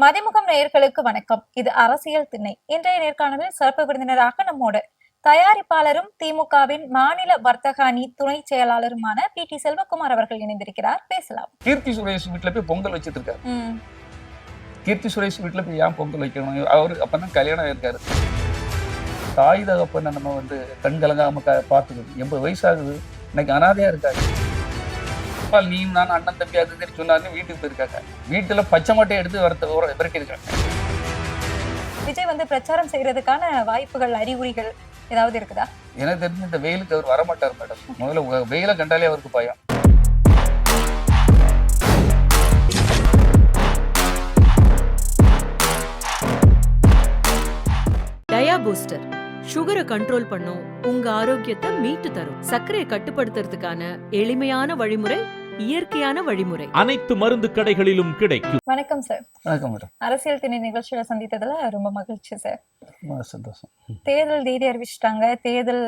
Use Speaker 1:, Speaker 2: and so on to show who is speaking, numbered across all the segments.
Speaker 1: மதிமுகம் நேயர்களுக்கு வணக்கம். இது அரசியல் திண்ணை. இன்றைய நேர்காணலில் சிறப்பு விருந்தினராக நம்மோடு தயாரிப்பாளரும் திமுகவின் மாநில வர்த்தக அணி துணை செயலாளருமான PT செல்வகுமார் அவர்கள் இணைந்திருக்கிறார். பேசலாம்.
Speaker 2: கீர்த்தி சுரேஷ் வீட்டுல போய் பொங்கல் வச்சிட்டு இருக்காரு. கீர்த்தி சுரேஷ் வீட்டுல போய் ஏன் பொங்கல் வைக்கணும்? அவரு அப்பதான் கல்யாணம் இருக்காரு. தாய் தகப்பனை நம்ம கண் கலங்காம பார்த்துக்கணும். 80 வயசாகுது, இன்னைக்கு அனாதையா இருக்காரு. நீ நான் அண்ணன் தம்பி அது சொன்னாரு, வீட்டுக்கு போயிருக்காங்க. வீட்டுல பச்சை மட்டையை எடுத்து விரட்டி இருக்காங்க.
Speaker 1: விஜய் பிரச்சாரம் செய்யறதுக்கான வாய்ப்புகள், அறிகுறிகள் ஏதாவது இருக்குதா?
Speaker 2: எனக்கு தெரிஞ்சு இந்த வெயிலுக்கு அவர் வரமாட்டார் மேடம். முதல்ல வெயில கண்டாலே அவருக்கு பயம்.
Speaker 3: டயா பூஸ்டர் சுகரை கண்ட்ரோல் பண்ணும், உங்க ஆரோக்கியத்தை மீட்டு தரும். சர்க்கரையை கட்டுப்படுத்துறதுக்கான எளிமையான வழிமுறை, இயற்கையான வழிமுறை.
Speaker 4: அனைத்து மருந்து கடைகளிலும் கிடைக்கும்.
Speaker 1: வணக்கம் சார்.
Speaker 2: வணக்கம் மேடம்.
Speaker 1: அரசியல் திணை நிகழ்ச்சியில சந்தித்ததுல ரொம்ப மகிழ்ச்சி சார்.
Speaker 2: சந்தோஷம்.
Speaker 1: தேர்தல் தேதி அறிவிச்சிட்டாங்க. தேர்தல்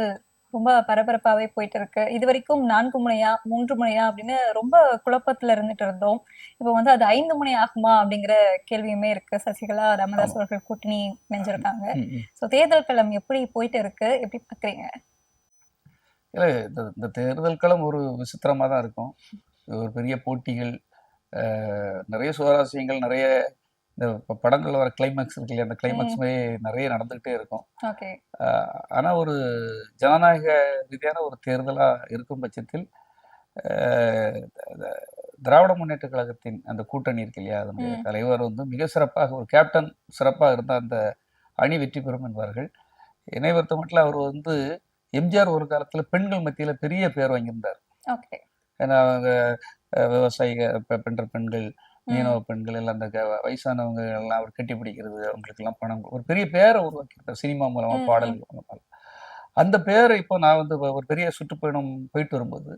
Speaker 1: ரொம்ப பரபரப்பாவே போயிட்டு இருக்கு. இது வரைக்கும் 4 முனையா 3 முனையா அப்படின்னு ரொம்ப குழப்பத்துல இருந்துட்டு இருந்தோம். இப்போ அது 5 முனை ஆகுமா அப்படிங்கிற கேள்வியுமே இருக்கு. சசிகலா ராமதாஸ் அவர்கள் கூட்டணி இணைஞ்சிருக்காங்க. சோ தேர்தல் களம் எப்படி போயிட்டு இருக்கு, எப்படி பாக்குறீங்க?
Speaker 2: இல்ல, இந்த தேர்தல் களம் ஒரு விசித்திரமா தான் இருக்கும். ஒரு பெரிய போட்டிகள், நிறைய சுவாரஸ்யங்கள், நிறைய இந்த படங்கள் வர கிளைமேக்ஸ் இருக்கு இல்லையா, அந்த கிளைமேக்ஸுமே நிறைய நடந்துகிட்டே இருக்கும். ஆனா ஒரு ஜனநாயக ரீதியான ஒரு தேர்தலா இருக்கும் பட்சத்தில் திராவிட முன்னேற்ற கழகத்தின் அந்த கூட்டணி இருக்கு இல்லையா, அதனுடைய தலைவர் மிக சிறப்பாக, ஒரு கேப்டன் சிறப்பாக இருந்தால் அந்த அணி வெற்றி பெறும் என்பார்கள். என்னை பொறுத்த மட்டும் அவர் எம்ஜிஆர் ஒரு காலத்துல பெண்கள் மத்தியில பெரிய பேர் வாங்கியிருந்தார். ஏன்னா அவங்க விவசாயிகள் பெண்ற பெண்கள், மீனவ பெண்கள் எல்லாம், அந்த வயசானவங்க எல்லாம் அவர் கட்டி பிடிக்கிறது, அவங்களுக்கு எல்லாம் பணம், ஒரு பெரிய பேரை உருவாக்கியிருக்கார் சினிமா மூலமா, பாடல்கள் மூலமா. அந்த பேரை இப்போ நான் ஒரு பெரிய சுற்றுப்பயணம் போயிட்டு வரும்போது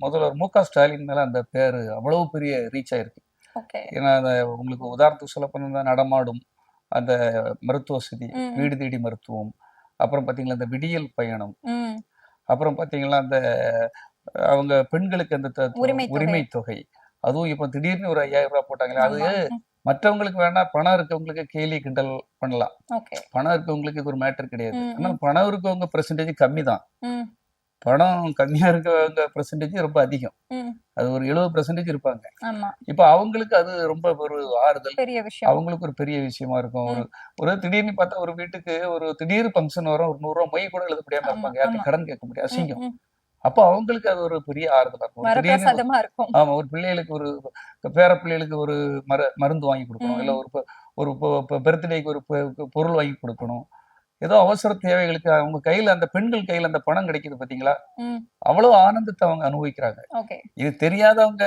Speaker 2: முதல்வர் MK ஸ்டாலின் மேல அந்த பேரு அவ்வளவு பெரிய ரீச் ஆயிருக்கு. ஏன்னா உங்களுக்கு உதாரணத்துக்கு சொல்ல போனா நடமாடும் அந்த மருத்துவ வசதி, வீடு தேடி மருத்துவம், அப்புறம் பாத்தீங்களா அந்த விடியல் பயணம், அப்புறம் பாத்தீங்கன்னா அந்த அவங்க பெண்களுக்கு அந்த உரிமை தொகை, அதுவும் இப்ப திடீர்னு ஒரு 5000 ரூபாய் போட்டாங்களே, அது மற்றவங்களுக்கு வேணா, பணம் இருக்கவங்களுக்கு கேலி கிண்டல் பண்ணலாம். பணம் இருக்கவங்களுக்கு இது ஒரு மேட்டர் கிடையாது. ஆனா பணம் இருக்கவங்க பெர்சன்டேஜ் கம்மி தான். பணம் கம்மியா இருக்கவங்க பெர்சன்டேஜ் ரொம்ப அதிகம். அது ஒரு 70% இருப்பாங்க. இப்ப அவங்களுக்கு அது ரொம்ப ஒரு ஆறுதல், அவங்களுக்கு ஒரு பெரிய விஷயமா இருக்கும். ஒரு திடீர்னு பார்த்தா ஒரு வீட்டுக்கு ஒரு திடீர் ஃபங்க்ஷன் வரும், ஒரு 100 ரூபாய் மொய் கூட எழுத முடியாம இருப்பாங்க, யாருக்கு கடன் கேட்க முடியாது, அசிங்கம். அப்போ அவங்களுக்கு அது ஒரு பெரிய ஆறுதலா இருக்கும். ஆமா, ஒரு பிள்ளைகளுக்கு, ஒரு பேர பிள்ளைகளுக்கு ஒரு மருந்து வாங்கி கொடுக்கணும், இல்ல ஒரு பர்த்டேக்கு ஒரு பொருள் வாங்கி கொடுக்கணும், ஏதோ அவசர தேவைகளுக்கு அவங்க கையில, அந்த பெண்கள் கையில அந்த பணம் கிடைக்குது பாத்தீங்களா, அவ்வளவு ஆனந்தத்தை அவங்க அனுபவிக்கிறாங்க. இது தெரியாதவங்க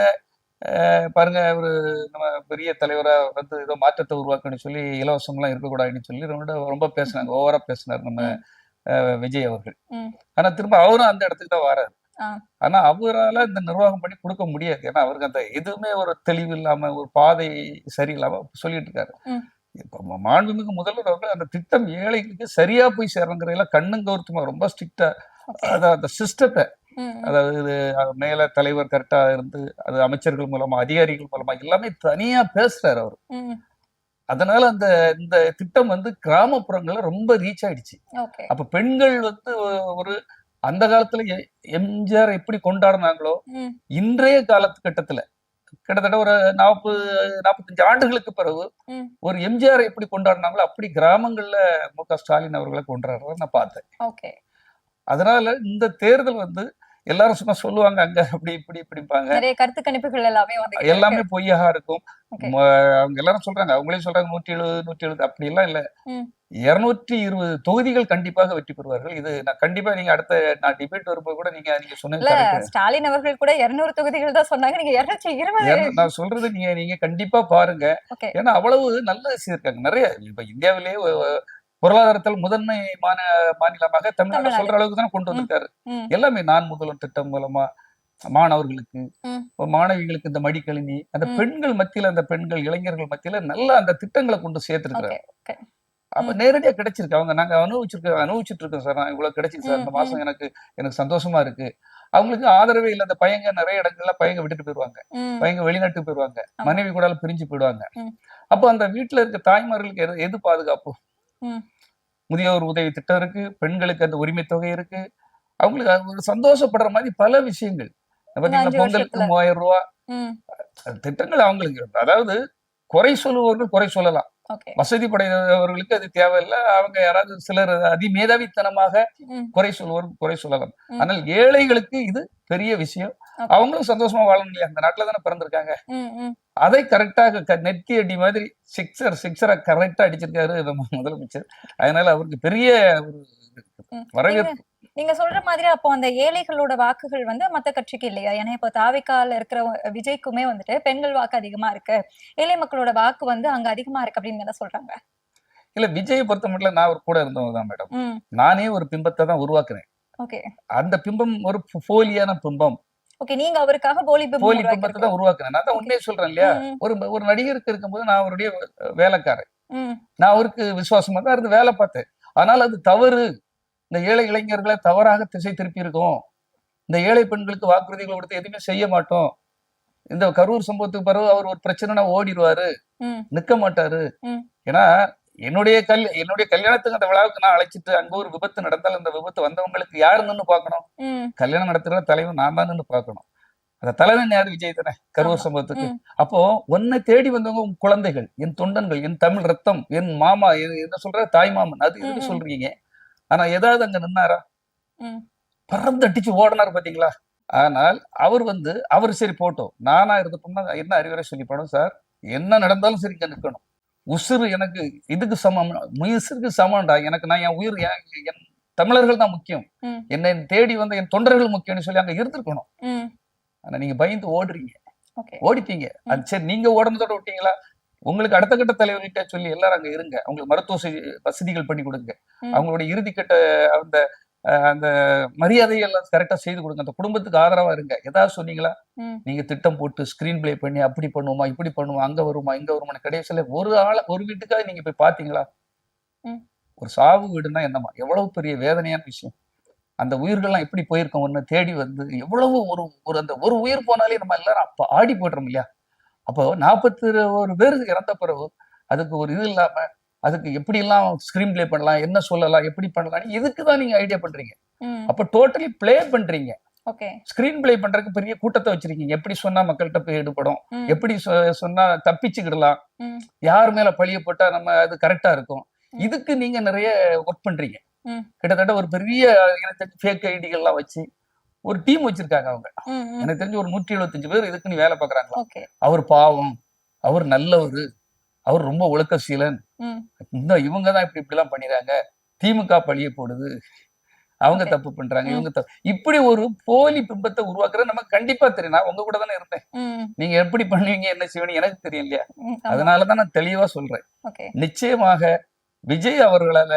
Speaker 2: பாருங்க, ஒரு நம்ம பெரிய தலைவரா ஏதோ மாற்றத்தை உருவாக்கணும்னு சொல்லி இலவசம் எல்லாம் இருக்கக்கூடாதுன்னு சொல்லி ரொம்ப பேசினாங்க, ஓவரா பேசினார் நம்ம விஜய் அவர்கள். ஆனா திரும்ப அவரும் அந்த இடத்துக்கு தான் வராரு. ஆனா அவரால இந்த நிர்வாகம் பண்ணி கொடுக்க முடியாது. ஏன்னா அவருக்கு அந்த எதுவுமே ஒரு தெளிவு இல்லாம, ஒரு பாதை சரியில்லாம சொல்லிட்டு இருக்காரு. இப்ப மாண்புமிகு முதல்வர் அவர்கள் அந்த திட்டம் ஏழைகளுக்கு சரியா போய் சேரங்கிறதுல கண்ணும் கருத்துமா ரொம்ப ஸ்ட்ரிக்டா, அந்த சிஸ்டத்தை, அதாவது மேல தலைவர் கரெக்டா இருந்து, அது அமைச்சர்கள் மூலமா, அதிகாரிகள் மூலமா எல்லாமே தனியா பேசுறாரு அவரு. அதனால இந்த திட்டம் கிராமப்புறங்கள்ல ரொம்ப ரீச் ஆயிடுச்சு. அப்ப பெண்கள் ஒரு அந்த காலத்துல எம்ஜிஆர் எப்படி கொண்டாடினாங்களோ, இன்றைய காலகட்டத்துல கிட்டத்தட்ட ஒரு 40-45 ஆண்டுகளுக்கு பிறகு ஒரு எம்ஜிஆர் எப்படி கொண்டாடினாங்களோ அப்படி கிராமங்கள்ல MK ஸ்டாலின் அவர்களை கொண்டாடுறத நான் பார்த்தேன். அதனால இந்த தேர்தல் எல்லாரும் சும்மா சொல்லுவாங்க, அங்க அப்படி இப்படி இப்படிப்பாங்க,
Speaker 1: கருத்து கணிப்புகள்
Speaker 2: எல்லாமே பொய்யாக இருக்கும். அவங்க எல்லாரும் சொல்றாங்க, அவங்களே சொல்றாங்க 170 அப்படி எல்லாம் இல்ல, 220 தொகுதிகள் கண்டிப்பாக வெற்றி பெறுவார்கள். இது நான் கண்டிப்பா, நீங்க அடுத்த நான் டிபேட் வரும்போது கூட நீங்க சொன்னது,
Speaker 1: ஸ்டாலின் அவர்கள் கூட 200 தொகுதிகள் தான் சொன்னாங்க, நீங்க 220.
Speaker 2: நான் சொல்றது நீங்க கண்டிப்பா பாருங்க. ஏன்னா அவ்வளவு நல்ல விஷயம் இருக்காங்க நிறைய. இப்ப இந்தியாவிலேயே பொருளாதாரத்தில் முதன்மை மாநிலமாக தமிழ்நாடு சொல்ற அளவுக்கு தான் கொண்டு வந்திருக்காரு. எல்லாமே நான் முதல்வன் திட்டம் மூலமா மாணவர்களுக்கு, மாணவிகளுக்கு இந்த மடிக்கணினி, அந்த பெண்கள் மத்தியில, அந்த பெண்கள் இளைஞர்கள் மத்தியில நல்ல அந்த திட்டங்களை கொண்டு சேர்த்திருக்கிறார். அப்ப நேரடியா கிடைச்சிருக்கு. நாங்க அனுபவிச்சுட்டு இருக்கோம் சார், நான் இவ்வளவு கிடைச்சிருக்கு சார், இந்த மாசம் எனக்கு சந்தோஷமா இருக்கு. அவங்களுக்கு ஆதரவே இல்லை. அந்த பையங்க நிறைய இடங்கள்ல பையங்க விட்டுட்டு போயிடுவாங்க, பையங்க வெளிநாட்டுக்கு போயிடுவாங்க, மனைவி கூட பிரிஞ்சு போயிடுவாங்க. அப்போ அந்த வீட்டுல இருக்க தாய்மார்களுக்கு எது பாதுகாப்பு? முதியோர் உதவி திட்டம் இருக்கு, பெண்களுக்கு அந்த உரிமை தொகை இருக்கு, அவங்களுக்கு ஒரு சந்தோஷப்படுற மாதிரி பல விஷயங்கள். பாத்தீங்கன்னா பொங்கலுக்கு 3000 ரூபாய் திட்டங்கள் அவங்களுக்கு. அதாவது குறை சொல்லுவவர்கள் குறை சொல்லலாம், வசதி படைத்தவர்களுக்கு அது தேவையில்லை. அவங்க யாராவது சிலர் அதிமேதாவித்தனமாக குறை சொல்லுவோர் குறை சொல்லலாம். ஆனால் ஏழைகளுக்கு இது பெரிய விஷயம். அவங்களும் சந்தோஷமா வாழணும் இல்லையா? அந்த நாட்டுல தானே பிறந்திருக்காங்க. அதை கரெக்டாக நெத்தி அடி மாதிரி சிக்ஸரை கரெக்டா அடிச்சிருக்காரு நம்ம முதலமைச்சர். அதனால அவருக்கு பெரிய ஒரு வரவேற்பு.
Speaker 1: நீங்க சொல்ற மாதிரி அப்போ அந்த ஏழைகளோட வாக்குகள் வந்து மத்த கட்சிக்கு இல்லையா? ஏன்னா இப்போ தாவேக்கால இருக்கிற விஜய்க்குமே வந்துட்டு பெண்கள் வாக்கு அதிகமா இருக்கு, ஏழை மக்களோட வாக்கு வந்து அங்க அதிகமா இருக்கு அப்படின்னு சொல்றாங்க.
Speaker 2: இல்ல, விஜயை பொறுத்த மட்டும் நான் ஒரு கூட இருந்தவங்க தான் மேடம். நானே ஒரு பிம்பத்தை தான் உருவாக்குறேன். அந்த பிம்பம் ஒரு போலியான பிம்பம்.
Speaker 1: நீங்க அவருக்காக போலி
Speaker 2: பிம்பத்தை தான் உருவாக்குறேன். நான் தான் உண்மையை சொல்றேன் இல்லையா? ஒரு நடிகருக்கு இருக்கும்போது நான் அவருடைய வேலைக்காரன், நான் அவருக்கு விசுவாசமா தான் இருந்து வேலை பார்த்தேன். ஆனால் அது தவறு. இந்த ஏழை இளைஞர்களை தவறாக திசை திருப்பி இருக்கோம். இந்த ஏழை பெண்களுக்கு வாக்குறுதிகளை கொடுத்து எதுவுமே செய்ய மாட்டோம். இந்த கரூர் சம்பவத்துக்கு பிறகு அவர் ஒரு பிரச்சனைனா ஓடிடுவாரு, நிக்க மாட்டாரு. ஏன்னா என்னுடைய கல்யாணத்துக்கு அந்த விழாவுக்கு நான் அழைச்சிட்டு அங்க ஒரு விபத்து நடந்தால் அந்த விபத்து வந்தவங்களுக்கு யாரு நின்று பார்க்கணும்? கல்யாணம் நடத்துற தலைவன் நான் தான் நின்று பார்க்கணும். அந்த தலைவன் யாரு? விஜய் தானே கரூர் சம்பவத்துக்கு. அப்போ உன்னை தேடி வந்தவங்க உங்க குழந்தைகள், என் தொண்டன்கள், என் தமிழ் ரத்தம், என் மாமா, என்ன சொல்ற தாய் மாமன், அது எதுக்கு சொல்றீங்க? ஆனா ஏதாவது அங்க நின்னாரா? பறந்து அடிச்சு ஓடனார் பாத்தீங்களா? ஆனால் அவர் சரி போட்டோம், நானா இருந்தப்போம்னா என்ன அறிவுரை சொல்லி போனோம், சார் என்ன நடந்தாலும் சரி இங்க நிற்கணும். உசுறு எனக்கு இதுக்கு சமம், உயிருக்கு சமம்டா. எனக்கு நான் என் உயிர் என் தமிழர்கள் தான் முக்கியம், என்னை தேடி வந்த என் தொண்டர்கள் முக்கியம்னு சொல்லி அங்க இருந்திருக்கணும். ஆனா நீங்க பயந்து ஓடுறீங்க, ஓடிட்டீங்க. அது சரி, நீங்க ஓடனதோட விட்டீங்களா? உங்களுக்கு அடுத்த கட்ட தலைவர்கிட்ட சொல்லி எல்லாரும் அங்க இருங்க, அவங்களுக்கு மருத்துவ வசதிகள் பண்ணி கொடுங்க, அவங்களுடைய இறுதிக்கட்ட அந்த அந்த மரியாதையை எல்லாம் கரெக்டா செய்து கொடுங்க, அந்த குடும்பத்துக்கு ஆதரவா இருங்க. ஏதாவது சொன்னீங்களா? நீங்க திட்டம் போட்டு ஸ்கிரீன் பிளே பண்ணி அப்படி பண்ணுவோமா இப்படி பண்ணுவோம், அங்க வருமா இங்க வருமானு கடைசியில ஒரு வீட்டுக்காக நீங்க போய் பாத்தீங்களா? ஒரு சாவு வீடுன்னா என்னமா எவ்வளவு பெரிய வேதனையான விஷயம். அந்த உயிர்கள்லாம் எப்படி போயிருக்கோம், ஒன்னு தேடி வந்து எவ்வளவு அந்த ஒரு உயிர் போனாலே நம்ம எல்லாரும் அப்ப ஆடி போடுறோம் இல்லையா? அப்போ 41 பேர் இறந்த பிறகு அதுக்கு ஒரு இது இல்லாம அதுக்கு எப்படி எல்லாம் ஸ்கிரீன் பிளே பண்ணலாம், என்ன சொல்லலாம், எப்படி பண்ணலாம், இதுக்குதான் நீங்க ஐடியா பண்றீங்க. அப்ப டோட்டலி பிளே பண்றீங்க. ஸ்கிரீன் பிளே பண்றதுக்கு பெரிய கூட்டத்தை வச்சிருக்கீங்க. எப்படி சொன்னா மக்கள்கிட்ட போய் ஈடுபடும், எப்படி சொன்னா தப்பிச்சுக்கிடலாம், யார் மேல பழிய போட்டா நம்ம அது கரெக்டா இருக்கும், இதுக்கு நீங்க நிறைய ஒர்க் பண்றீங்க. கிட்டத்தட்ட ஒரு பெரிய எனக்கு தெரிஞ்சு ஃபேக் ஐடிகள்லாம் வச்சு ஒரு டீம் வச்சிருக்காங்க அவங்க. எனக்கு தெரிஞ்சு ஒரு 175 பேர் இதுக்கு நீ வேலை பாக்குறாங்களா? அவர் பாவம், அவர் நல்லவரு, அவர் ரொம்ப ஒழுக்கசீலன், இந்த இவங்கதான் இப்படி எல்லாம் பண்ணிடுறாங்க, திமுக பழிய போடுது, அவங்க தப்பு பண்றாங்க, இவங்க தப்பு, இப்படி ஒரு போலி பிம்பத்தை உருவாக்குற நமக்கு கண்டிப்பா தெரியும். நான் உங்க கூட தானே இருந்தேன். நீங்க எப்படி பண்ணுவீங்க, என்ன செய்வீங்க எனக்கு தெரியும் இல்லையா? அதனாலதான் நான் தெளிவா சொல்றேன். நிச்சயமாக விஜய் அவர்களால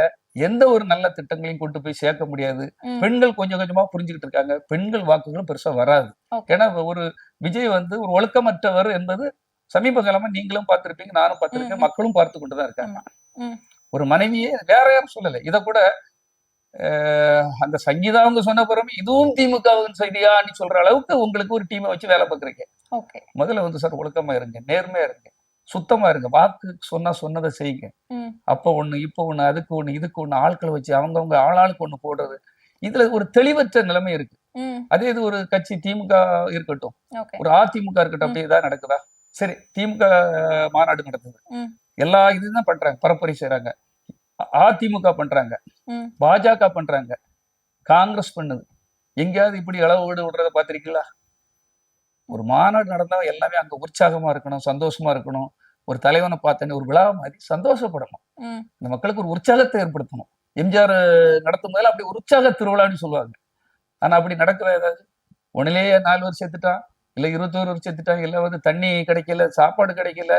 Speaker 2: எந்த ஒரு நல்ல திட்டங்களையும் கொண்டு போய் சேர்க்க முடியாது. பெண்கள் கொஞ்சம் கொஞ்சமா புரிஞ்சுக்கிட்டு இருக்காங்க, பெண்கள் வாக்குகளும் பெருசா வராது. ஏன்னா ஒரு விஜய் ஒரு ஒழுக்கமற்றவர் என்பது சமீப காலமா நீங்களும் பார்த்திருப்பீங்க, நானும் பார்த்திருக்கேன், மக்களும் பார்த்து கொண்டுதான் இருக்காங்க. ஒரு மனைவியே வேற யாரும் சொல்லல. இத கூட அந்த சங்கீதா அவங்க சொன்ன பிறகு இதுவும் திமுகவின் செய்தியான்னு சொல்ற அளவுக்கு உங்களுக்கு ஒரு டீமை வச்சு வேலை பார்க்குறீங்க. முதல்ல சார் ஒழுக்கமா இருங்க, நேர்மையா இருங்க, சுத்தமா இருங்க, வாக்கு சொன்னதை செய்யுங்க. அப்ப ஒண்ணு இப்ப ஒண்ணு அதுக்கு ஒண்ணு இதுக்கு ஒண்ணு ஆட்களை வச்சு அவங்கவுங்க ஆளாளுக்கு ஒண்ணு போடுறது, இதுல ஒரு தெளிவற்ற நிலைமை இருக்கு. அதே இது ஒரு கட்சி திமுக இருக்கட்டும், ஒரு அதிமுக இருக்கட்டும், அப்படி ஏதாவது நடக்குதா? சரி, திமுக மாநாடு நடக்குது, எல்லா இதுதான் பண்றாங்க, பரப்புரை செய்யறாங்க, அதிமுக பண்றாங்க, பாஜக பண்றாங்க, காங்கிரஸ் பண்ணுது. எங்கேயாவது இப்படி அளவு விடுறத பாத்திருக்கீங்களா? ஒரு மாநாடு நடந்தா எல்லாமே அங்க உற்சாகமா இருக்கணும், சந்தோஷமா இருக்கணும். ஒரு தலைவனை பார்த்தேன்னு ஒரு விழா மாதிரி சந்தோஷப்படணும், இந்த மக்களுக்கு ஒரு உற்சாகத்தை ஏற்படுத்தணும். எம்ஜிஆர் நடத்தும் போது அப்படி உற்சாக திருவிழான்னு சொல்லுவாங்க. ஆனா அப்படி நடக்கிற ஏதாவது ஒன்னிலேயே 4 பேர் செத்துட்டான், இல்ல 21 பேர் செத்துட்டான், இல்ல தண்ணி கிடைக்கல, சாப்பாடு கிடைக்கல,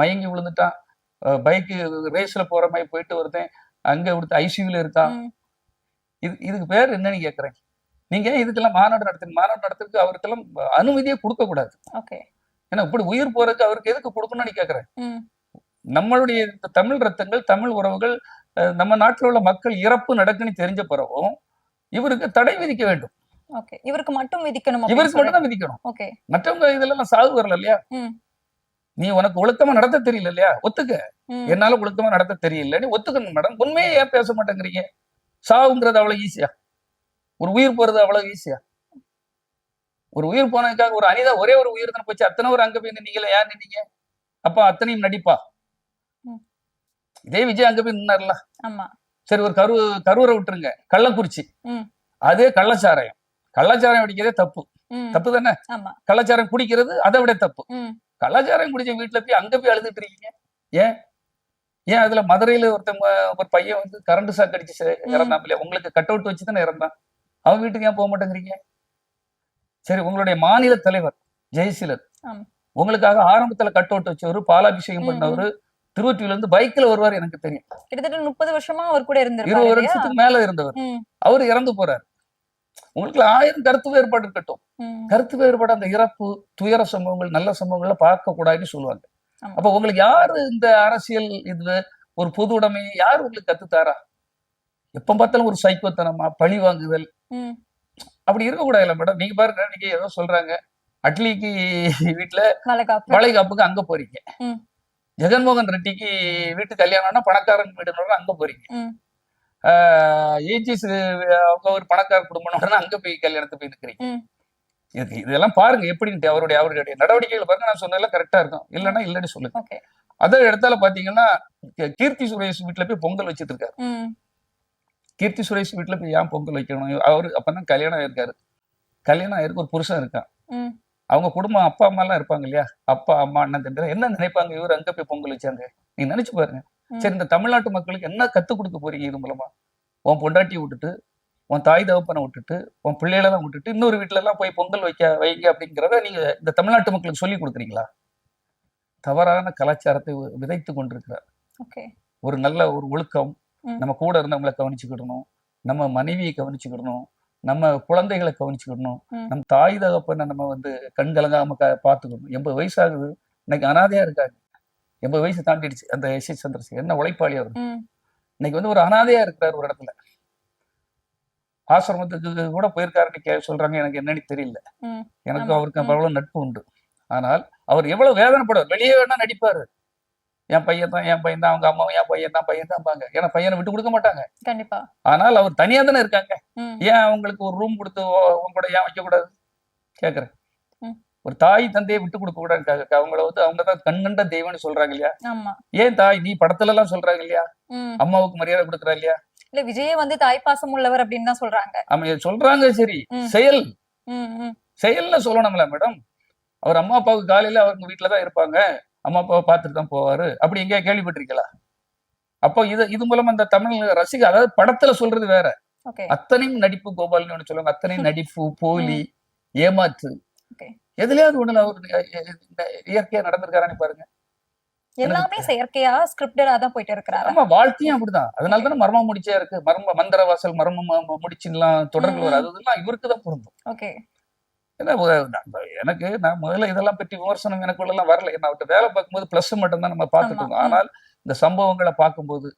Speaker 2: மயங்கி விழுந்துட்டான், பைக்கு ரேஸ்ல போற மாதிரி போயிட்டு வருதேன், அங்க கொடுத்து ஐசியூல இருக்கான். இதுக்கு பேர் என்னன்னு கேக்குறேன். நீங்க இதுக்கெல்லாம் மாநாடு நடத்துறதுக்கு அவருக்கெல்லாம் அனுமதியே கொடுக்க கூடாது. ஏன்னா இப்படி உயிர் போறதுக்கு அவருக்கு எதுக்கு கொடுக்கணும்னு கேக்குறேன். நம்மளுடைய தமிழ் ரத்தங்கள், தமிழ் உறவுகள், நம்ம நாட்டில் உள்ள மக்கள் இறப்பு நடக்குன்னு தெரிஞ்ச பிறகும் இவருக்கு தடை விதிக்க வேண்டும்.
Speaker 1: ஓகே. இவருக்கு மட்டும் விதிக்கணும்.
Speaker 2: இவருக்கு மட்டும் தான் விதிக்கணும்.
Speaker 1: ஓகே.
Speaker 2: மற்றவங்க இதெல்லாம் சாவு வரல இல்லையா? நீ உனக்கு ஒழுக்கமா நடத்த தெரியல இல்லையா? ஒத்துக்க. என்னால ஒழுக்கமா நடத்த தெரியல, நீ ஒத்துக்கணும் மேடம். உண்மையே ஏன் பேச மாட்டேங்கிறீங்க? சாவுங்கிறது அவ்வளவு ஈஸியா? ஒரு உயிர் போறது அவ்வளவு ஈஸியா? ஒரு உயிர் போனதுக்காக ஒரு அனிதா ஒரே ஒரு உயிர் தான் போச்சு, அத்தனை ஒரு அங்க போய் நின்னீங்களே, யார் நின்னீங்க? அப்ப அத்தனையும் நடிப்பா? இதே விஜய் அங்க போய் நின்னார்ல. சரி, ஒரு கரூரை விட்டுருங்க, கள்ளக்குறிச்சி, அதே கள்ளச்சாராயம். கள்ளச்சாராயம் அடிக்கிறதே தப்பு, தப்பு தானே? கள்ளச்சாராயம் குடிக்கிறது அதை விட தப்பு. கள்ளச்சாராயம் குடிச்ச வீட்டுல போய் அங்க போய் அழுதுட்டு இருக்கீங்க. ஏன் ஏன் அதுல மதுரையில ஒரு பையன் வந்து கரண்ட் ஷாக் அடிச்சு இறந்தான் இல்லையா? உங்களுக்கு கட் அவுட் வச்சு தானே இறந்தான். அவன் வீட்டுக்கு ஏன் போக மாட்டேங்கிறீங்க? சரி, உங்களுடைய மாநில தலைவர் ஜெயசீலன் உங்களுக்காக ஆரம்பத்துல கட் அவுட் வச்சவரு, பாலாபிஷேகம் பண்ணவரு, திருவொற்றியூர்ல இருந்து பைக்ல வருவார். எனக்கு தெரியும், கிட்டத்தட்ட 30 வருஷமா அவர் கூட இருந்திருக்காரு. 20 வருஷத்துக்கு மேல இருந்தவர். அவரு இறந்து போறாரு. உங்களுக்கு 1000 கருத்து வேறுபாடு இருக்கட்டும், கருத்து வேறுபாடு அந்த இறப்பு, துயர சம்பவங்கள், நல்ல சம்பவங்கள்ல பார்க்க கூடாதுன்னு சொல்லுவாங்க. அப்ப உங்களுக்கு யாரு இந்த அரசியல் இது ஒரு பொது உடைமை யாரு உங்களுக்கு கத்துத்தாரா? எப்ப பார்த்தாலும் ஒரு சைக்கோத்தனமா, பழி வாங்குதல், அப்படி இருக்கக்கூடாதுல்ல மேடம். நீங்க பாருங்க, நீங்க ஏதோ சொல்றாங்க, அட்லிக்கு வீட்டுல வளைகாப்புக்கு அங்க போறீங்க, ஜெகன்மோகன் ரெட்டிக்கு வீட்டு கல்யாணம்னா பணக்காரன் வீடு அங்க போறீங்க, ஏஜிஸ் அவங்க ஒரு பணக்கார குடும்பம் அங்க போய் கல்யாணத்தை போய் நிற்கிறீங்க. இதெல்லாம் பாருங்க எப்படின்ட்டு அவருடைய நடவடிக்கைகள் பாருங்க. நான் சொன்னதெல்லாம் கரெக்டா இருக்கும், இல்லைன்னா இல்லைன்னு சொல்லுங்க. அதே இடத்துல பாத்தீங்கன்னா கீர்த்தி சுரேஷ் வீட்டுல போய் பொங்கல் வச்சிட்டு இருக்காரு. கீர்த்தி சுரேஷ் வீட்டுல போய் ஏன் பொங்கல் வைக்கணும்? அவரு அப்பதான் கல்யாணம் ஆயிருக்காரு, கல்யாணம் ஆயிருக்கு, ஒரு புருஷன் இருக்கான், அவங்க குடும்பம் அப்பா அம்மா எல்லாம் இருப்பாங்க இல்லையா? அப்பா அம்மா அண்ணன் தம்பி என்ன நினைப்பாங்க? இவர் அங்க போய் பொங்கல் வச்சாங்க. நீங்க நினைச்சு பாருங்க. சரி, இந்த தமிழ்நாட்டு மக்களுக்கு என்ன கத்து கொடுக்க போறீங்க இது மூலமா? உன் பொண்டாட்டியை விட்டுட்டு, உன் தாய் தகப்பனை விட்டுட்டு, உன் பிள்ளைகளெல்லாம் விட்டுட்டு இன்னொரு வீட்டுல எல்லாம் போய் பொங்கல் வைங்க அப்படிங்கிறத நீங்க இந்த தமிழ்நாட்டு மக்களுக்கு சொல்லி கொடுக்குறீங்களா? தவறான கலாச்சாரத்தை விதைத்து கொண்டிருக்கிறார். ஒரு நல்ல ஒரு ஒழுக்கம், நம்ம கூட இருந்தவங்களை கவனிச்சுக்கிடணும், நம்ம மனைவியை கவனிச்சுக்கிடணும், நம்ம குழந்தைகளை கவனிச்சுக்கிடணும், நம்ம தாய் தகப்பனை நம்ம வந்து கண்கலங்காம பார்த்துக்கணும். 80 வயசு ஆகுது, இன்னைக்கு அனாதையா இருக்காங்க. 80 வயசு தாண்டிடுச்சு. அந்த எஸ்.ஏ. சந்திரசேகர் என்ன உழைப்பாளி அவர், இன்னைக்கு வந்து ஒரு அனாதையா இருக்கிறார் ஒரு இடத்துல. ஆசிரமத்துக்கு கூட போயிருக்காருன்னு சொல்றாங்க. எனக்கு என்னன்னு தெரியல, எனக்கு அவருக்கு அவ்வளவு நட்பு உண்டு. ஆனால் அவர் எவ்வளவு வேதனைப்படுவார். வெளியே வேணா நடிப்பாரு, என் பையன் தான் அவங்க அம்மாவும் என் பையன் தான் பாங்க. ஏன்னா பையனை விட்டு கொடுக்க மாட்டாங்க கண்டிப்பா. ஆனால் அவர் தனியா தானே இருக்காங்க. ஏன் அவங்களுக்கு ஒரு ரூம் கொடுத்து அவங்க கூட ஏன் வைக்க கூடாது கேக்குறேன். ஒரு தாய் தந்தையை விட்டு கொடுக்க கூடாது. அவங்கள வந்து அவங்கதான் கண்கண்ட தெய்வம்னு சொல்றாங்க இல்லையா? ஏன் தாய் நீ படத்துல எல்லாம் சொல்றாங்க இல்லையா? அம்மாவுக்கு மரியாதை கொடுக்குறா இல்லையா?
Speaker 1: இல்ல, விஜயே வந்து தாய் பாசம் உள்ளவர் அப்படின்னு தான் சொல்றாங்க.
Speaker 2: ஆமா சொல்றாங்க. சரி, செயல்ல சொல்லணும்ல மேடம். அவர் அம்மா அப்பாவுக்கு காலையில அவங்க வீட்டுலதான் இருப்பாங்க, அம்மா அப்பாவை பார்த்துட்டு தான் போவாரு, அப்படி எங்கேயா கேள்விப்பட்டிருக்கீங்களா? அப்போ இது மூலமா அந்த தமிழ் ரசிகர், அதாவது படத்துல சொல்றது வேற, அத்தனையும் நடிப்பு. கோபால்னு சொல்லுவாங்க, அத்தனையும் நடிப்பு, போலி, ஏமாற்று. எதுலயாவது ஒண்ணுல அவர் இயற்கையா நடந்திருக்காரான்னு பாருங்க.
Speaker 1: எல்லாமே செயற்கையா ஸ்கிரிப்டடா தான் போயிட்டு இருக்கிறாரு.
Speaker 2: ஆமா, வாழ்க்கையும் அப்படிதான். அதனாலதானே மர்மம் முடிச்சே இருக்கு. மந்திர வாசல் மர்மம் முடிச்சுலாம் தொடர்கள் வரும். அதெல்லாம் இவருக்கு தான் பொருந்தும். எனக்கு நான் முதல்ல இதெல்லாம் பற்றி விமர்சனம் எனக்குள்ள எல்லாம் வரல. நான் அவர்கிட்ட வேலை பார்க்கும்போது பிளஸ் மட்டும் தான் நம்ம பார்த்துட்டு இருந்தோம். ஆனால் இந்த சம்பவங்களை பார்க்கும்போது,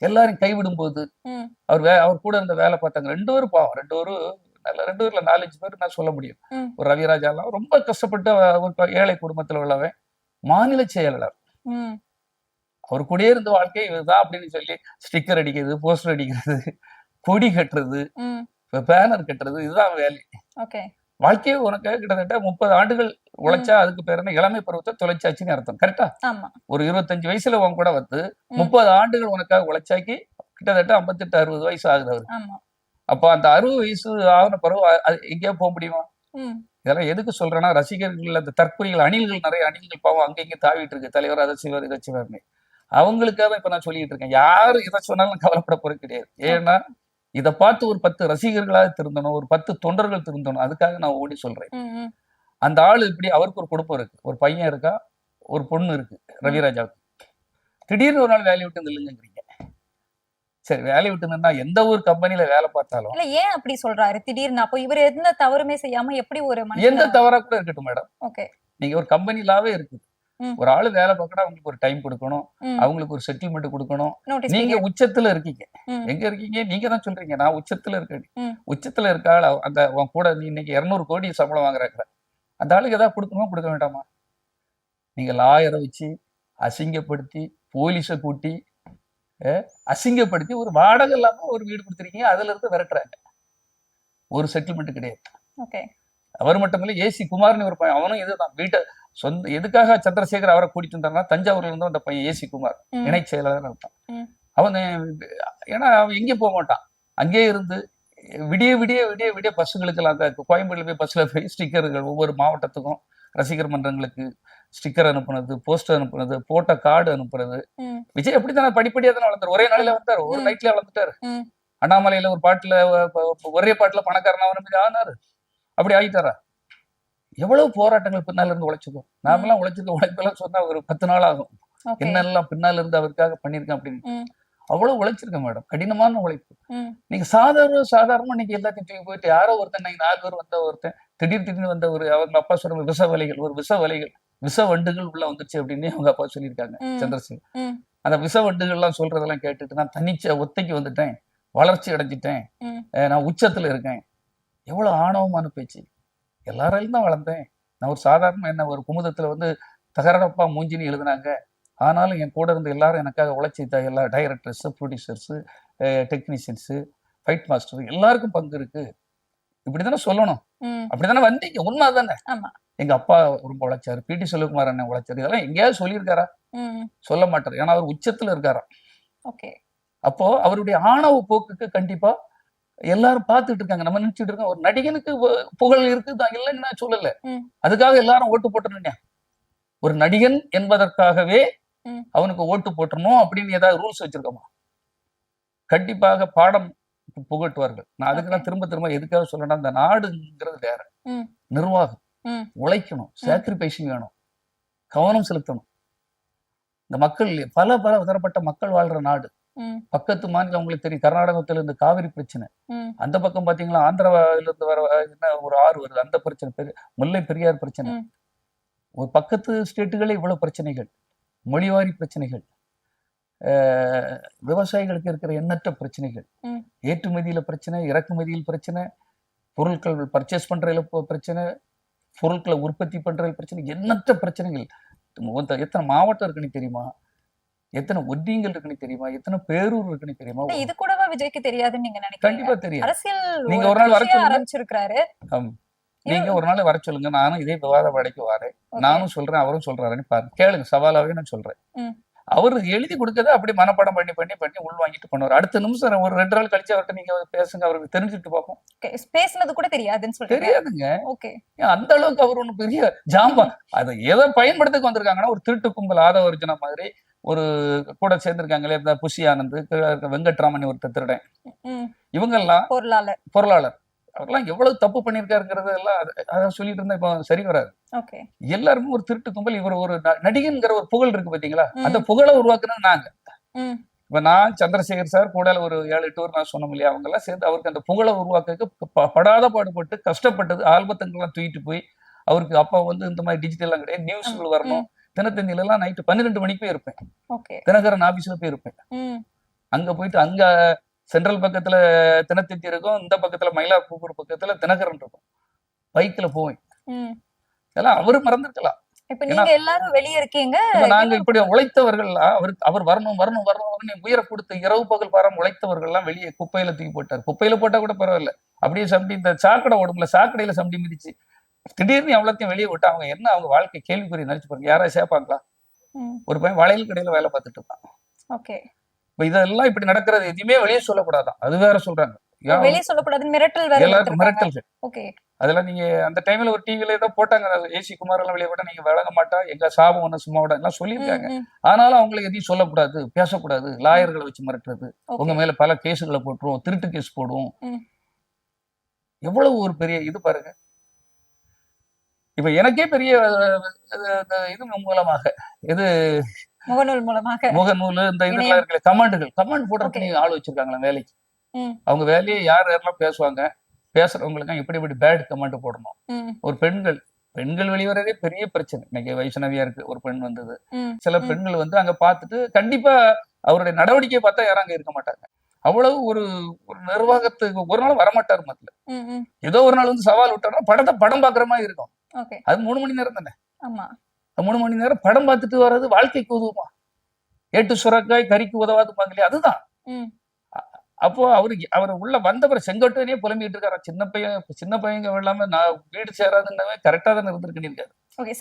Speaker 2: எல்லாரும் கைவிடும் போது, அவர் கூட இருந்த வேலை பார்த்தாங்க 2 பேரும் பாவம். 2 பேர்ல 4-5 பேர் நான் சொல்ல முடியும். ஒரு ரவிராஜா எல்லாம் ரொம்ப கஷ்டப்பட்டு ஒரு ஏழை குடும்பத்துல உள்ளவன், மாநில செயலாளர். அவர் கூடயே இருந்த வாழ்க்கை இதுதான் அப்படின்னு சொல்லி ஸ்டிக்கர் அடிக்கிறது, போஸ்டர் அடிக்கிறது, கொடி கட்டுறது, பேனர் கட்டுறது, இதுதான் வேலை. வாழ்க்கையை உனக்கு கிட்டத்தட்ட 30 ஆண்டுகள் உழைச்சா அதுக்கு பேர் என்ன? இளமை பருவத்தை தொலைச்சாச்சுன்னு அர்த்தம். கரெக்டா? ஒரு 25 வயசுல உன் கூட வந்து 30 ஆண்டுகள் உனக்காக உழைச்சாக்கி கிட்டத்தட்ட 58-60 வயசு ஆகுது அவரு. அப்ப அந்த 60 வயசு ஆகுன பிறகு எங்கேயா போக முடியுமா? இதெல்லாம் எதுக்கு சொல்றேன்னா, ரசிகர்கள் அந்த தற்கொலைகள் அணில்கள், நிறைய அணில்கள் பாவம் அங்க இங்க தாவிட்டு இருக்கு, தலைவர் அதை செய்வார் இதை செய்வார்னு. அவங்களுக்காக இப்ப நான் சொல்லிட்டு இருக்கேன். யாரு எதை சொன்னாலும் கவலைப்பட போறது கிடையாது. ஏன்னா இதை பார்த்து ஒரு 10 ரசிகர்களாக திருந்தணும், ஒரு 10 தொண்டர்கள் திருந்தணும். அதுக்காக நான் ஓடி சொல்றேன். அந்த ஆளு இப்படி, அவருக்கு ஒரு குடும்பம் இருக்கு, ஒரு பையன் இருக்கா, ஒரு பொண்ணு இருக்கு ரவிராஜாவுக்கு. திடீர்னு ஒரு நாள் வேலையை விட்டு நில்லுங்கிறீங்க. சரி, வேலையை விட்டு நின்னா எந்த ஒரு கம்பெனில வேலை பார்த்தாலும்
Speaker 1: ஏன் அப்படி சொல்றாரு திடீர்னு? அப்போ இவர் எந்த தவறுமே செய்யாம எப்படி ஒரு
Speaker 2: எந்த தவறா கூட இருக்கட்டும் மேடம், நீங்க ஒரு கம்பெனிலாவே இருக்குது, ஒரு ஆளு வேலை பார்க்கணும், அவங்களுக்கு ஒரு டைம் கொடுக்கணும், அவங்களுக்கு ஒரு செட்டில்மெண்ட் கொடுக்கணும். நீங்க உச்சத்துல இருக்கீங்க, எங்க இருக்கீங்க? நீங்க தான் சொல்றீங்க நான் உச்சத்துல இருக்கேன். உச்சத்துல இருக்க ஆள் அந்த உன் கூட நீ இன்னைக்கு 200 கோடி சம்பளம் வாங்குறாங்க, அந்த ஆளுக்கு ஏதாவது கொடுக்கணுமா கொடுக்க வேண்டாமா? நீங்க லாயரை வச்சு அசிங்கப்படுத்தி, போலீஸை கூட்டி அசிங்கப்படுத்தி, ஒரு வாடகை இல்லாம ஒரு வீடு கொடுத்துருக்கீங்க, அதுல இருந்து விரட்டுறாங்க. ஒரு செட்டில்மெண்ட் கிடையாது. அவர் மட்டும் இல்ல, ஏசி குமார்னு ஒரு பையன், அவனும் இதுதான் வீட்டை சொந்த எதுக்காக சந்திரசேகர் அவரை கூட்டிட்டு வந்தாருன்னா, தஞ்சாவூர்ல இருந்து அந்த பையன் ஏசி குமார் இணை செயலாளர் இருப்பான். அவன் ஏன்னா அவன் எங்கேயும் போக மாட்டான், அங்கேயே இருந்து விடிய விடிய விடிய விடிய பஸ்ஸுகளுக்கெல்லாம் அந்த கோயம்பேடுல போய் பஸ்ல போய் ஸ்டிக்கர்கள் ஒவ்வொரு மாவட்டத்துக்கும் ரசிகர் மன்றங்களுக்கு ஸ்டிக்கர் அனுப்புனது, போஸ்டர் அனுப்புனது, போட்ட கார்டு அனுப்புறது. விஜய் அப்படித்தானே படிப்படியா தானே வளர்ந்தாரு. ஒரே நாளையில வந்தாரு, ஒரு நைட்ல வளர்ந்துட்டாரு. அண்ணாமலையில ஒரு பாட்டுல ஒரே பாட்டுல பணக்காரனா ஆனாரு, அப்படி ஆகிட்டாரா? எவ்வளவு போராட்டங்கள் பின்னால இருந்து உழைச்சிருக்கோம். நாமெல்லாம் உழைச்சிருக்க உழைப்பெல்லாம் சொன்னா ஒரு 10 நாள் ஆகும். என்னெல்லாம் பின்னால இருந்து அவருக்காக பண்ணிருக்கேன் அப்படின்னு. அவ்வளவு உழைச்சிருக்கேன் மேடம், கடினமான உழைப்பு. நீங்க சாதாரணமா நீங்க எல்லாத்தையும் தூக்கி போயிட்டு யாரோ ஒருத்தன், நீங்க 4 பேர் வந்த ஒருத்தன் திடீர்னு வந்த ஒரு அவங்க அப்பா சொல்ற விஷ வண்டுகள் உள்ள வந்துச்சு அப்படின்னு அவங்க அப்பா சொல்லியிருக்காங்க சந்திரசேகர். அந்த விஷ வண்டுகள் எல்லாம் சொல்றதெல்லாம் கேட்டுட்டு நான் தனிச்ச ஒத்தைக்கு வந்துட்டேன், வளர்ச்சி அடைஞ்சிட்டேன், நான் உச்சத்துல இருக்கேன். எவ்வளவு ஆணவமான பேச்சு. எல்லாராலையும் தான் வளர்ந்தேன். நான் ஒரு சாதாரண என்ன ஒரு குமுதத்துல தகரப்பா மூஞ்சின்னு எழுதுனாங்க, ஆனாலும் என் கூட இருந்த எல்லாரும் எனக்காக உழைச்சிட்டா. எல்லா directors, producers, technicians, fight master எல்லாருக்கும் பங்கு இருக்கு. இப்படித்தானே சொல்லணும், அப்படித்தானே வந்தீங்க. உண்மை தானே. எங்க அப்பா ரொம்ப உழைச்சாரு, பிடி செல்வகுமார் அண்ணன் உழைச்சாரு, இதெல்லாம் எங்கேயாவது சொல்லியிருக்காரா? சொல்ல மாட்டாரு. ஏன்னா அவர் உச்சத்துல இருக்காரா. அப்போ அவருடைய ஆணவ போக்குக்கு கண்டிப்பா எல்லாரும் பார்த்துட்டு இருக்காங்க. நம்ம நினைச்சிட்டு இருக்கோம் ஒரு நடிகனுக்கு புகழ் இருக்குதான், இல்லைன்னு நான் சொல்லல. அதுக்காக எல்லாரும் ஓட்டு போட்டுருந்தேன். ஒரு நடிகன் என்பதற்காகவே அவனுக்கு ஓட்டு போட்டுறணும் அப்படின்னு ஏதாவது ரூல்ஸ் வச்சிருக்கோமா? கண்டிப்பாக பாடம் புகட்டுவார்கள். நான் அதுக்குதான் திரும்ப திரும்ப எதுக்காக சொல்லணும், அந்த நாடுங்கிறது வேற, நிர்வாகம் உழைக்கணும், சாக்ரிஃபைசிங் வேணும், கவனம் செலுத்தணும். இந்த மக்கள் பல தரப்பட்ட மக்கள் வாழ்ற நாடு. பக்கத்து மாநிலம் உங்களுக்கு தெரியும், கர்நாடகத்துல இருந்து காவிரி பிரச்சனை, அந்த பக்கம் பாத்தீங்களா ஆந்திராவில இருந்து வர என்ன ஒரு ஆறு வருது, அந்த பிரச்சனை, முல்லை பெரியார் பிரச்சனை. ஒரு பக்கத்து ஸ்டேட்டுகளே இவ்வளவு பிரச்சனைகள், மொழிவாரி பிரச்சனைகள், விவசாயிகளுக்கு இருக்கிற எண்ணற்ற பிரச்சனைகள், ஏற்றுமதியில பிரச்சனை, இறக்குமதியில் பிரச்சனை, பொருட்கள் பர்ச்சேஸ் பண்றதுல பிரச்சனை, பொருட்களை உற்பத்தி பண்றதுல பிரச்சனை, எண்ணற்ற பிரச்சனைகள். எத்தனை மாவட்டம் இருக்குன்னு தெரியுமா? எத்தனை ஒன்றியங்கள் இருக்குன்னு தெரியுமா? எத்தனை பேரூர் இருக்குன்னு தெரியுமா?
Speaker 1: இது கூடவா விஜய்க்கு தெரியாதுன்னு நீங்க நினைக்கிறீங்க?
Speaker 2: கண்டிப்பா தெரியும்.
Speaker 1: அரசியல்
Speaker 2: நீங்க ஒரு நாள் வர
Speaker 1: ஆரம்பிச்சிருக்காரு.
Speaker 2: நீங்க ஒரு நாள் வர சொல்லுங்க, நானும் இதே விவாத வாடைக்கு வரேன். நானும் சொல்றேன், அவரும் சொல்றாருன்னு பாருங்க, கேளுங்க. சவாலாவே நான் சொல்றேன். அவரு எழுதி கொடுக்கறத அப்படி மனப்பாடம் பண்ணி உள் வாங்கிட்டு பண்ணுவார். அடுத்த நிமிஷம் ஒரு 2 நாள் கழிச்சு அவர்கிட்ட நீங்க பேசுங்க, அவருக்கு தெரிஞ்சுட்டு பார்ப்போம்.
Speaker 1: பேசுனது கூட தெரியாதுன்னு சொல்லி
Speaker 2: தெரியாதுங்க. அந்த அளவுக்கு அவர் ஒண்ணு பெரிய ஜாம்பா. அதை ஏதோ பயன்படுத்தக்கு வந்திருக்காங்கன்னா, ஒரு திருட்டு கும்பல் ஆதவர்ஜனா மாதிரி ஒரு கூட சேர்ந்திருக்காங்களே, புஷி ஆனந்த், வெங்கட்ராமன் ஒருத்தர் திருடன், இவங்க எல்லாம் பொருளாளர். அவரெல்லாம் எவ்வளவு தப்பு பண்ணிருக்காருங்கிறது எல்லாம் அதான் சொல்லிட்டு இருந்தா இப்ப சரி வராது. எல்லாருமே ஒரு திருட்டு கும்பல். இவர் ஒரு நடிகன்கிற ஒரு புகழ் இருக்கு பாத்தீங்களா, அந்த புகழை உருவாக்குறது நாங்க. இப்ப நான் சந்திரசேகர் சார் கூட ஒரு 7-8 பேர் நான் சொன்னோம் இல்லையா, அவங்க எல்லாம் சேர்ந்து அவருக்கு அந்த புகழை உருவாக்குறதுக்கு படாத பாடுபட்டு கஷ்டப்பட்டது. ஆல்பத்துங்கெல்லாம் தூக்கிட்டு போய் அவருக்கு அப்ப இந்த மாதிரி டிஜிட்டல் எல்லாம் கிடையாது, நியூஸ்கள் வரணும். தினத்தந்தில எல்லாம் நைட்டு 12 மணிக்கு போய் இருப்பேன், தினகரன் ஆபீஸ்ல போய் இருப்பேன். அங்க போயிட்டு அங்க சென்ட்ரல் பக்கத்துல தினத்தந்தி இருக்கும், இந்த பக்கத்துல மயிலாப்பூர் பக்கத்துல தினகரன் இருக்கும். பைக்ல போவேன். இதெல்லாம் அவரு மறந்துருக்கலாம். நாங்க இப்படி உழைத்தவர்கள், அவர் வரணும் உயர கொடுத்து இரவு பகல் பாராம உழைத்தவர்கள் எல்லாம் வெளியே குப்பையில தூக்கி போட்டார். குப்பையில போட்டா கூட பரவாயில்ல, அப்படியே சம்பி இந்த சாக்கடை ஓடும்ல, சாக்கடையில சம்பி மிதிச்சு திடீர்னு அவ்வளோத்தையும் வெளியே விட்டு அவங்க என்ன அவங்க வாழ்க்கை கேள்விக்குறி நினைச்சு பாருங்க. யாராவது சேர்ப்பாங்களா? ஒரு பையன் வளையல் கடையில வேலை பார்த்துட்டு இருக்கான். இப்ப இதெல்லாம் இப்படி நடக்கிறது எதுவுமே வெளியே சொல்லக்கூடாதான், அது வேற சொல்றாங்க. எல்லாருக்கும் மிரட்டல்கள். அதெல்லாம் நீங்க அந்த டைம்ல ஒரு டிவில ஏதோ போட்டாங்க, ஏசி குமார் எல்லாம் வெளியே போட்டா நீங்க விளங்க மாட்டா, எங்க சாபம் ஒண்ணு சும்மா விட எல்லாம் சொல்லியிருக்காங்க. ஆனாலும் அவங்களுக்கு எதையும் சொல்லக்கூடாது, பேசக்கூடாது, லாயர்களை வச்சு மிரட்டுறது, உங்க மேல பல கேஸுகளை போட்டுருவோம், திருட்டு கேஸ் போடுவோம். எவ்வளவு ஒரு பெரிய இது பாருங்க. இப்ப எனக்கே பெரிய இது மூலமாக, இது முகநூல் இந்த இதெல்லாம் இருக்குல்ல, கமெண்ட் போடுறதுக்கு ஆள் வச்சிருக்காங்களா வேலைக்கு. அவங்க வேலையை யாரெல்லாம் பேசுவாங்க, பேசுறவங்களுக்கு எப்படி பேட் கமெண்ட் போடணும். ஒரு பெண்கள் பெண்கள் வெளிவரதே பெரிய பிரச்சனை. இன்னைக்கு வைஷ்ணவியா இருக்கு ஒரு பெண் வந்தது, சில பெண்கள் வந்து அங்க பார்த்துட்டு கண்டிப்பா அவருடைய நடவடிக்கையை பார்த்தா யாரும் அங்க இருக்க மாட்டாங்க. அவ்வளவு ஒரு ஒரு நிர்வாகத்துக்கு ஒரு நாள் வரமாட்டாரு மத்தில. ஏதோ ஒரு நாள் வந்து சவால் விட்டாருன்னா படம் பாக்குற மாதிரி இருக்கும். அது 3 மணி நேரம் தானே. 3 மணி நேரம் படம் பார்த்துட்டு வர்றது வாழ்க்கைக்கு உதவுமா? ஏட்டு சுரக்காய் கறிக்கு உதவாதுப்பாங்க இல்லையா, அதுதான். அப்போ அவர் உள்ள வந்தவர் செங்கோட்டையனே புலம்பிட்டு இருக்காரு. சின்ன பையங்க இல்லாம நான் வீடு சேராதுன்னவே கரெக்டா தானே இருந்திருக்குன்னு.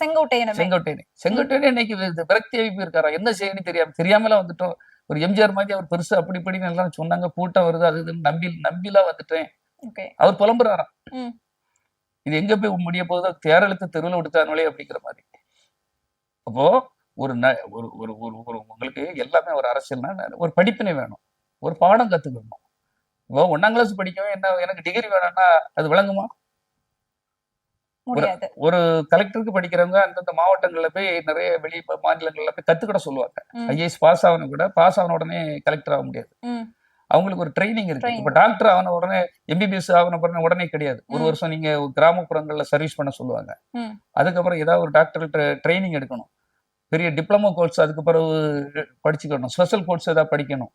Speaker 2: செங்கோட்டையனே இன்னைக்கு விரக்தி வைப்பு இருக்காரா, என்ன செய்யணும் தெரியாமலாம் வந்துட்டோம். ஒரு எம்ஜிஆர் மாதிரி அவர் பெருசு அப்படி இப்படின்னு எல்லாம் சொன்னாங்க, கூட்டம் வருது அது நம்பிலாம் வந்துட்டேன். அவர் புலம்புறாராம். இது எங்க போய் முடிய போகுதோ, தேரழுத்து தெருவில் விடுத்தாங்களே அப்படிங்கிற மாதிரி. அப்போ ஒரு உங்களுக்கு எல்லாமே ஒரு அரசியல்னா ஒரு படிப்பினை வேணும், ஒரு பாடம் கத்துக்கணும். இப்போ 1ஆம் கிளாஸ் படிக்கவே என்ன எனக்கு டிகிரி வேணும்னா அது விளங்குமா? ஒரு கலெக்டருக்கு படிக்கிறவங்க அந்தந்த மாவட்டங்கள்ல போய் நிறைய வெளி மாநிலங்கள்ல போய் கத்துக்கிட சொல்லுவாங்க. ஐஏஎஸ் பாஸ் ஆகணும் கூட, பாஸ் ஆன உடனே கலெக்டர் ஆக முடியாது. அவங்களுக்கு ஒரு ட்ரைனிங் இருக்கு. இப்ப டாக்டர் ஆன உடனே எம்பிபிஎஸ் ஆகணும் உடனே கிடையாது. ஒரு வருஷம் நீங்க கிராமப்புறங்கள்ல சர்வீஸ் பண்ண சொல்லுவாங்க. அதுக்கப்புறம் ஏதாவது ஒரு டாக்டர் ட்ரைனிங் எடுக்கணும், பெரிய டிப்ளமோ கோர்ஸ் அதுக்கு பிறகு படிச்சுக்கணும், ஸ்பெஷல் கோர்ஸ் ஏதாவது படிக்கணும்.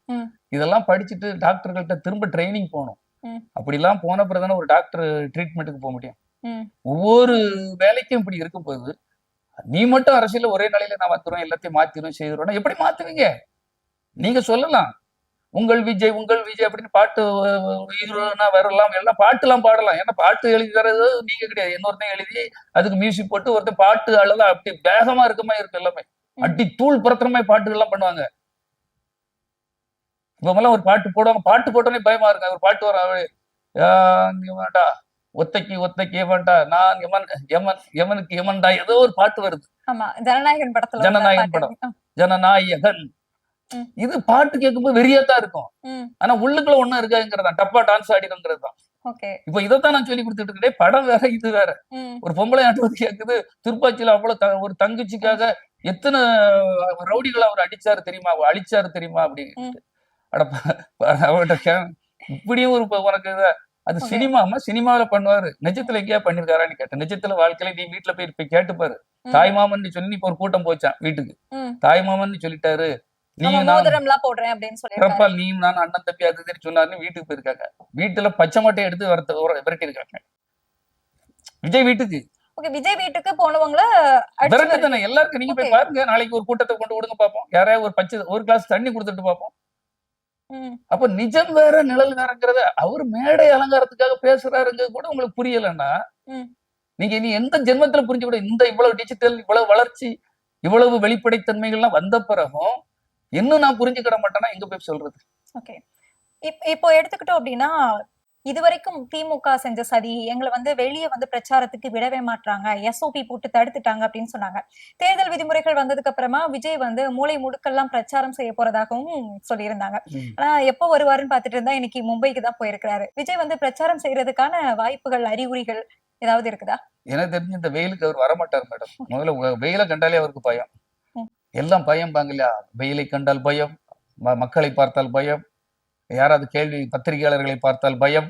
Speaker 2: இதெல்லாம் படிச்சுட்டு டாக்டர்கள்ட்ட திரும்ப ட்ரைனிங் போகணும். அப்படிலாம் போன பிறகுதானே ஒரு டாக்டர் ட்ரீட்மெண்ட்டுக்கு போக முடியும். ஒவ்வொரு வேலைக்கும் இப்படி இருக்கும் போது நீ மட்டும் அரசியல ஒரே நாளையில நான் வந்துடும் எல்லாத்தையும் மாத்திரும் செய்திரும் எப்படி மாத்துவீங்க? நீங்க சொல்லலாம் உங்கள் விஜய் அப்படின்னு பாட்டு ஹீரோனா வரலாம், எல்லாம் பாட்டு எல்லாம் பாடலாம். ஏன்னா பாட்டு எழுதி தரது நீங்க கிடையாது, இன்னொருத்தையும் எழுதி அதுக்கு மியூசிக் போட்டு ஒருத்தர் பாட்டு அழகா அப்படி வேகமா இருக்கமா இருக்கு, எல்லாமே அடி தூள் புறத்துறமே பாட்டுகள் எல்லாம் பண்ணுவாங்க. இவங்கெல்லாம் ஒரு பாட்டு போடுவாங்க, பாட்டு போட்டோன்னே பயமா இருக்கு. ஒரு பாட்டு வர வேண்டா ஒத்தைக்கு வேண்டா நான் எமனுக்கு எமன்டா ஏதோ ஒரு பாட்டு வருது.
Speaker 1: ஜனநாயகன் படம்
Speaker 2: ஜனநாயகன். இது பாட்டு கேட்கும்போது வெறியாத்தான் இருக்கும், ஆனா உள்ளுக்குள்ள ஒண்ணும் இருக்காதுங்கிறதா, டப்பா டான்ஸ் ஆடிடுங்கிறது தான். இப்ப இதைத்தான் நான் சொல்லி கொடுத்துட்டு இருக்கேன். படம் வேற இது வேற. ஒரு பொம்பளை ஆட்டுவது கேக்குது, துருப்பாச்சியில அவ்வளவு ஒரு தங்கச்சிக்காக எத்தனை ரவுடிகளை அவர் அடிச்சாரு தெரியுமா, அழிச்சாரு தெரியுமா அப்படின்னு. அவர்கிட்ட இப்படியும் ஒரு உனக்கு அது சினிமாவில பண்ணுவாரு, நிஜத்துல எங்கேயா பண்ணிருக்காரான்னு கேட்டேன். நிஜத்துல வாழ்க்கையில நீ வீட்டுல போய் கேட்டுப்பாரு. தாய் மாமன் சொல்லி இப்ப ஒரு கூட்டம் போச்சான் வீட்டுக்கு, தாய் மாமன் சொல்லிட்டாரு, நீயும் நான் அண்ணன் தம்பி அது சொன்னாருன்னு வீட்டுக்கு போயிருக்காங்க. வீட்டுல பச்சை மட்டை எடுத்து விரட்டி இருக்காங்க. விஜய் வீட்டுக்கு போனவங்கள விரட்டு தானே எல்லாருக்கும். நீங்க போய் பாருங்க, நாளைக்கு ஒரு கூட்டத்தை கொண்டு விடுங்க பாப்போம், யாராவது ஒரு கிளாஸ் தண்ணி கொடுத்துட்டு பாப்போம். அப்ப நிஜம் வேற நிழல் வேறங்கிறத அவர் மேடை அலங்காரத்துக்காக பேசுறாருங்கிறது கூட உங்களுக்கு புரியலன்னா நீங்க இனி எந்த ஜென்மத்துல புரிஞ்சுக்கூட. இந்த இவ்வளவு டிஜிட்டல், இவ்வளவு வளர்ச்சி, இவ்வளவு வெளிப்படைத்தன்மைகள்லாம் வந்த பிறகும் இன்னும் நான் புரிஞ்சுக்கிட மாட்டேன்னா எங்க போய் சொல்றது?
Speaker 1: இப்போ எடுத்துக்கிட்டோம் அப்படின்னா, இதுவரைக்கும் திமுக செஞ்ச சதி, எங்களை வெளியே பிரச்சாரத்துக்கு விடவே மாட்டாங்க, எஸ்ஓபி போட்டு தடுத்துட்டாங்க அப்படின்னு சொன்னாங்க. தேர்தல் விதிமுறைகள் வந்ததுக்கு அப்புறமா விஜய் மூளை முடுக்கெல்லாம் பிரச்சாரம் செய்ய போறதாகவும் சொல்லியிருந்தாங்க. ஆனா எப்போ வருவாருன்னு பாத்துட்டு இருந்தா இன்னைக்கு மும்பைக்கு தான் போயிருக்கிறாரு. விஜய் பிரச்சாரம் செய்யறதுக்கான வாய்ப்புகள், அறிகுறிகள் ஏதாவது இருக்குதா?
Speaker 2: எனக்கு தெரிஞ்சு இந்த வெயிலுக்கு அவர் வரமாட்டார் மேடம். முதல்ல வெயிலை கண்டாலே அவருக்கு பயம். எல்லாம் பயம் பாங்க இல்லையா, வெயிலை கண்டால் பயம், மக்களை பார்த்தால் பயம், யாராவது பத்திரிகையாளர்களை பார்த்தால் பயம்,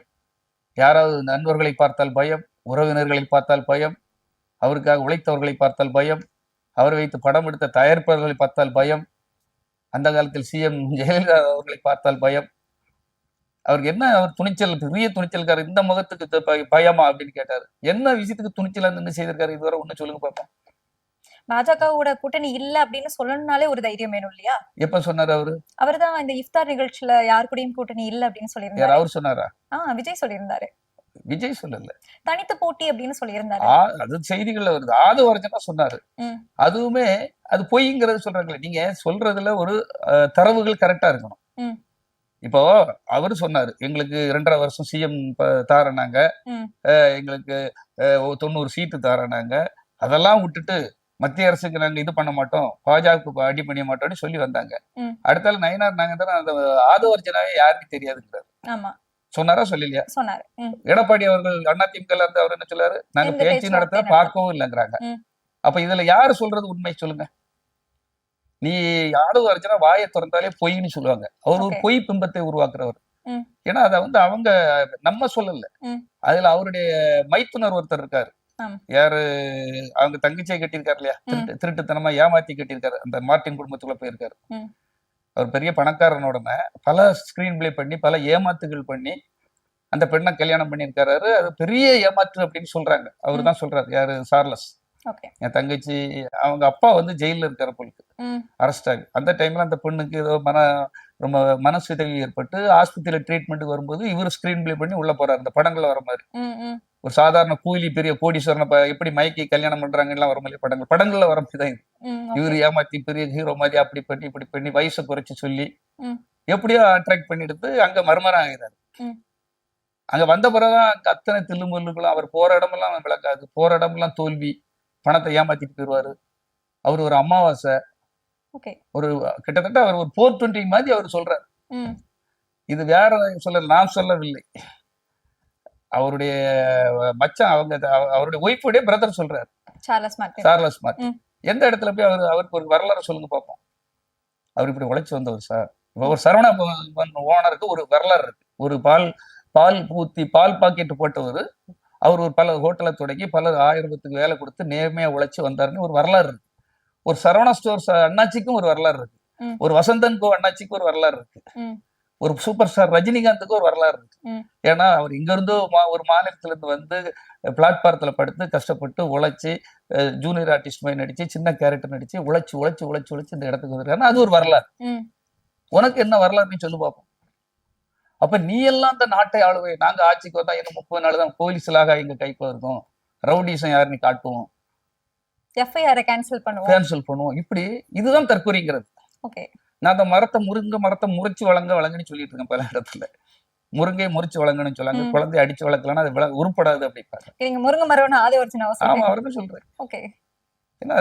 Speaker 2: யாராவது நண்பர்களை பார்த்தால் பயம், உறவினர்களை பார்த்தால் பயம், அவருக்காக உழைத்தவர்களை பார்த்தால் பயம், அவரை வைத்து படம் எடுத்த தயாரிப்பாளர்களை பார்த்தால் பயம், அந்த காலத்தில் சிஎம் ஜெயலலிதா அவர்களை பார்த்தால் பயம். அவருக்கு என்ன, அவர் துணிச்சல், பெரிய துணிச்சல்காரர். இந்த முகத்துக்கு பயமா அப்படின்னு கேட்டாரு. என்ன விஷயத்துக்கு துணிச்சலா நின்று செய்திருக்காரு இதுவரை? ஒண்ணு சொல்லுங்க பாப்போம்.
Speaker 1: பாஜகவோட கூட்டணி இல்ல அப்படின்னு சொல்லணும்னாலே ஒரு தைரியம் வேணும் இல்லையா?
Speaker 2: எப்ப சொன்னாரு அவரு?
Speaker 1: அவர்தான் இந்த இஃப்தார் நிகழ்ச்சியில யாரு கூடயும் கூட்டணி இல்ல அப்படின்னு சொல்லியிருந்தாரு.
Speaker 2: அவர் சொன்னாரா?
Speaker 1: விஜய் சொல்லியிருந்தாரு.
Speaker 2: விஜய் சொல்லல,
Speaker 1: தனித்து போட்டி அப்படின்னு சொல்லியிருந்தாரு.
Speaker 2: அது செய்திகள்ல வருது. ஆதவர்ஜனா சொன்னாரு. அதுவுமே அது பொய்ங்கிறது சொல்றாங்களே. நீங்க சொல்றதுல ஒரு தரவுகள் கரெக்டா இருக்கணும். இப்போ அவரு சொன்னாரு, எங்களுக்கு 2.5 வருஷம் சிஎம் தாரனாங்க, எங்களுக்கு 90 சீட்டு தாரனாங்க, அதெல்லாம் விட்டுட்டு மத்திய அரசுக்கு நாங்க இது பண்ண மாட்டோம், பாஜக அடி பண்ண மாட்டோம்னு சொல்லி வந்தாங்க. அடுத்தால நயினார் நாகேந்திரன் அந்த ஆதவர்ஜனாவே யாருக்கும் தெரியாதுங்கிறாரு. சொன்னாரா சொல்லலையா?
Speaker 1: சொன்னாரு.
Speaker 2: எடப்பாடி அவர்கள் அதிமுக இருந்து அவர் என்ன சொல்லாரு, நாங்க பேச்சு நடத்த பார்க்கவும் இல்லைங்கிறாங்க. அப்ப இதுல யாரு சொல்றது உண்மை சொல்லுங்க? நீ ஆதவர்ஜனா வாயை திறந்தாலே பொய்ன்னு சொல்லுவாங்க. அவர் ஒரு பொய் பிம்பத்தை உருவாக்குறவர். ஏன்னா அதை அவங்க நம்ம சொல்லல, அதுல அவருடைய மைத்துனர் ஒருத்தர் இருக்காரு, யாரு அவங்க தங்கச்சியை கட்டியிருக்காரு இல்லையா, திருட்டுத்தனமா ஏமாத்தி கட்டியிருக்காரு, அந்த மார்ட்டின் குடும்பத்துக்குள்ள போயிருக்காரு. அவர் பெரிய பணக்காரனோடனே பல ஸ்கிரீன் பிளே பண்ணி பல ஏமாத்துகள் பண்ணி அந்த பெண்ணை கல்யாணம் பண்ணியிருக்காரு. அது பெரிய ஏமாற்று அப்படின்னு சொல்றாங்க. அவரு தான் சொல்றாரு, யாரு, சார்லஸ். என் தங்கச்சி அவங்க அப்பா வந்து ஜெயில இருக்காரு போலுக்கு, அரெஸ்ட் ஆகி. அந்த டைம்ல அந்த பெண்ணுக்கு ஏதோ ரொம்ப மனசிதைவு ஏற்பட்டு ஆஸ்பத்திரியில ட்ரீட்மெண்ட்டுக்கு வரும்போது இவர் ஸ்கிரீன் பிளே பண்ணி உள்ள போறாரு. அந்த படங்கள்ல வர மாதிரி ஒரு சாதாரண கூலி பெரிய கோடீஸ்வரனை எப்படி மைக்கி கல்யாணம் பண்றாங்க எல்லாம் வர மாதிரி படங்கள்ல வர மாதிரி தான் இவர் ஏமாத்தி பெரிய ஹீரோ மாதிரி அப்படி பண்ணி இப்படி பண்ணி வயசை குறைச்சு சொல்லி எப்படியோ அட்ராக்ட் பண்ணி எடுத்து அங்க மர்மரம் ஆகிறாரு. அங்க வந்த பிறகுதான் அங்க அத்தனை தில்லுமுல்லுகளும், அவர் போற இடமெல்லாம் விளக்காது, போற இடமெல்லாம் தோல்வி, பணத்தை ஏமாத்திட்டு போயிருவாரு. அவர் ஒரு அமாவாசை, ஒரு கிட்டத்தட்ட அவர் ஒரு 420 மாதிரி அவர் சொல்றாரு. இது வேற சொல்ல, நான் சொல்லவில்லை, அவருடைய மச்சான், அவருடைய ஒய்ஃபுடைய பிரதர் சொல்றாரு, சார்லஸ் மார்ட்டின். எந்த இடத்துல போய் அவருக்கு ஒரு வரலாறு சொல்லுங்க பார்ப்போம். அவர் இப்படி உழைச்சு வந்தவர் சார். இப்ப ஒரு சரவணா ஓனருக்கு ஒரு வரலாறு இருக்கு. ஒரு பால் ஊத்தி பால் பாக்கெட் போட்டவர், அவர் ஒரு பல ஹோட்டலை தொடங்கி பல 1000 வேலை கொடுத்து நேர்மையா உழைச்சு வந்தாருன்னு ஒரு வரலாறு இருக்கு. ஒரு சரவணா ஸ்டோர்ஸ் அண்ணாச்சிக்கும் ஒரு வரலாறு இருக்கு. ஒரு வசந்தன் கோ அண்ணாச்சிக்கும் ஒரு வரலாறு இருக்கு. ஒரு சூப்பர் ஸ்டார் ரஜினிகாந்துக்கு ஒரு வரலாறு இருக்கு. ஏன்னா அவர் இங்க இருந்து ஒரு மாநிலத்துல இருந்து வந்து பிளாட்பாரத்துல படுத்து கஷ்டப்பட்டு உழைச்சி ஜூனியர் ஆர்டிஸ்ட் மாதிரி நடிச்சு சின்ன கேரக்டர் நடிச்சு உழைச்சு உழைச்சு உழைச்சு உழைச்சு இந்த இடத்துக்கு வந்திருக்காருன்னா அது ஒரு வரலாறு. உனக்கு என்ன வரலாறுன்னு சொல்லு பார்ப்போம். அப்ப நீ எல்லாம் இந்த நாட்டை ஆளுவை, நாங்க ஆட்சிக்கு வந்தா இன்னும் 30 நாள் தான் போலீஸ்லாக எங்க கைக்குள்ள இருக்கும், ரவுடிசம் யாருன்னு காட்டுவோம்,
Speaker 1: எஃப்ஐஆர் கேன்சல்
Speaker 2: பண்ணுவோம். இப்படி இதுதான் தற்கொலைங்கிறது. நான் அந்த முருங்கை மரத்தை முறிச்சு வழங்குன்னு சொல்லிட்டு இருக்கேன் பல இடத்துல. முருங்கையை முறிச்சு வழங்கணும்னு சொல்லாங்க, குழந்தைய அடிச்சு வளர்க்கலன்னா அது உருப்படாது அப்படிப்பாங்க.
Speaker 1: முருங்கை மரம்
Speaker 2: ஆமா, அவர்தான் சொல்றேன். ஏன்னா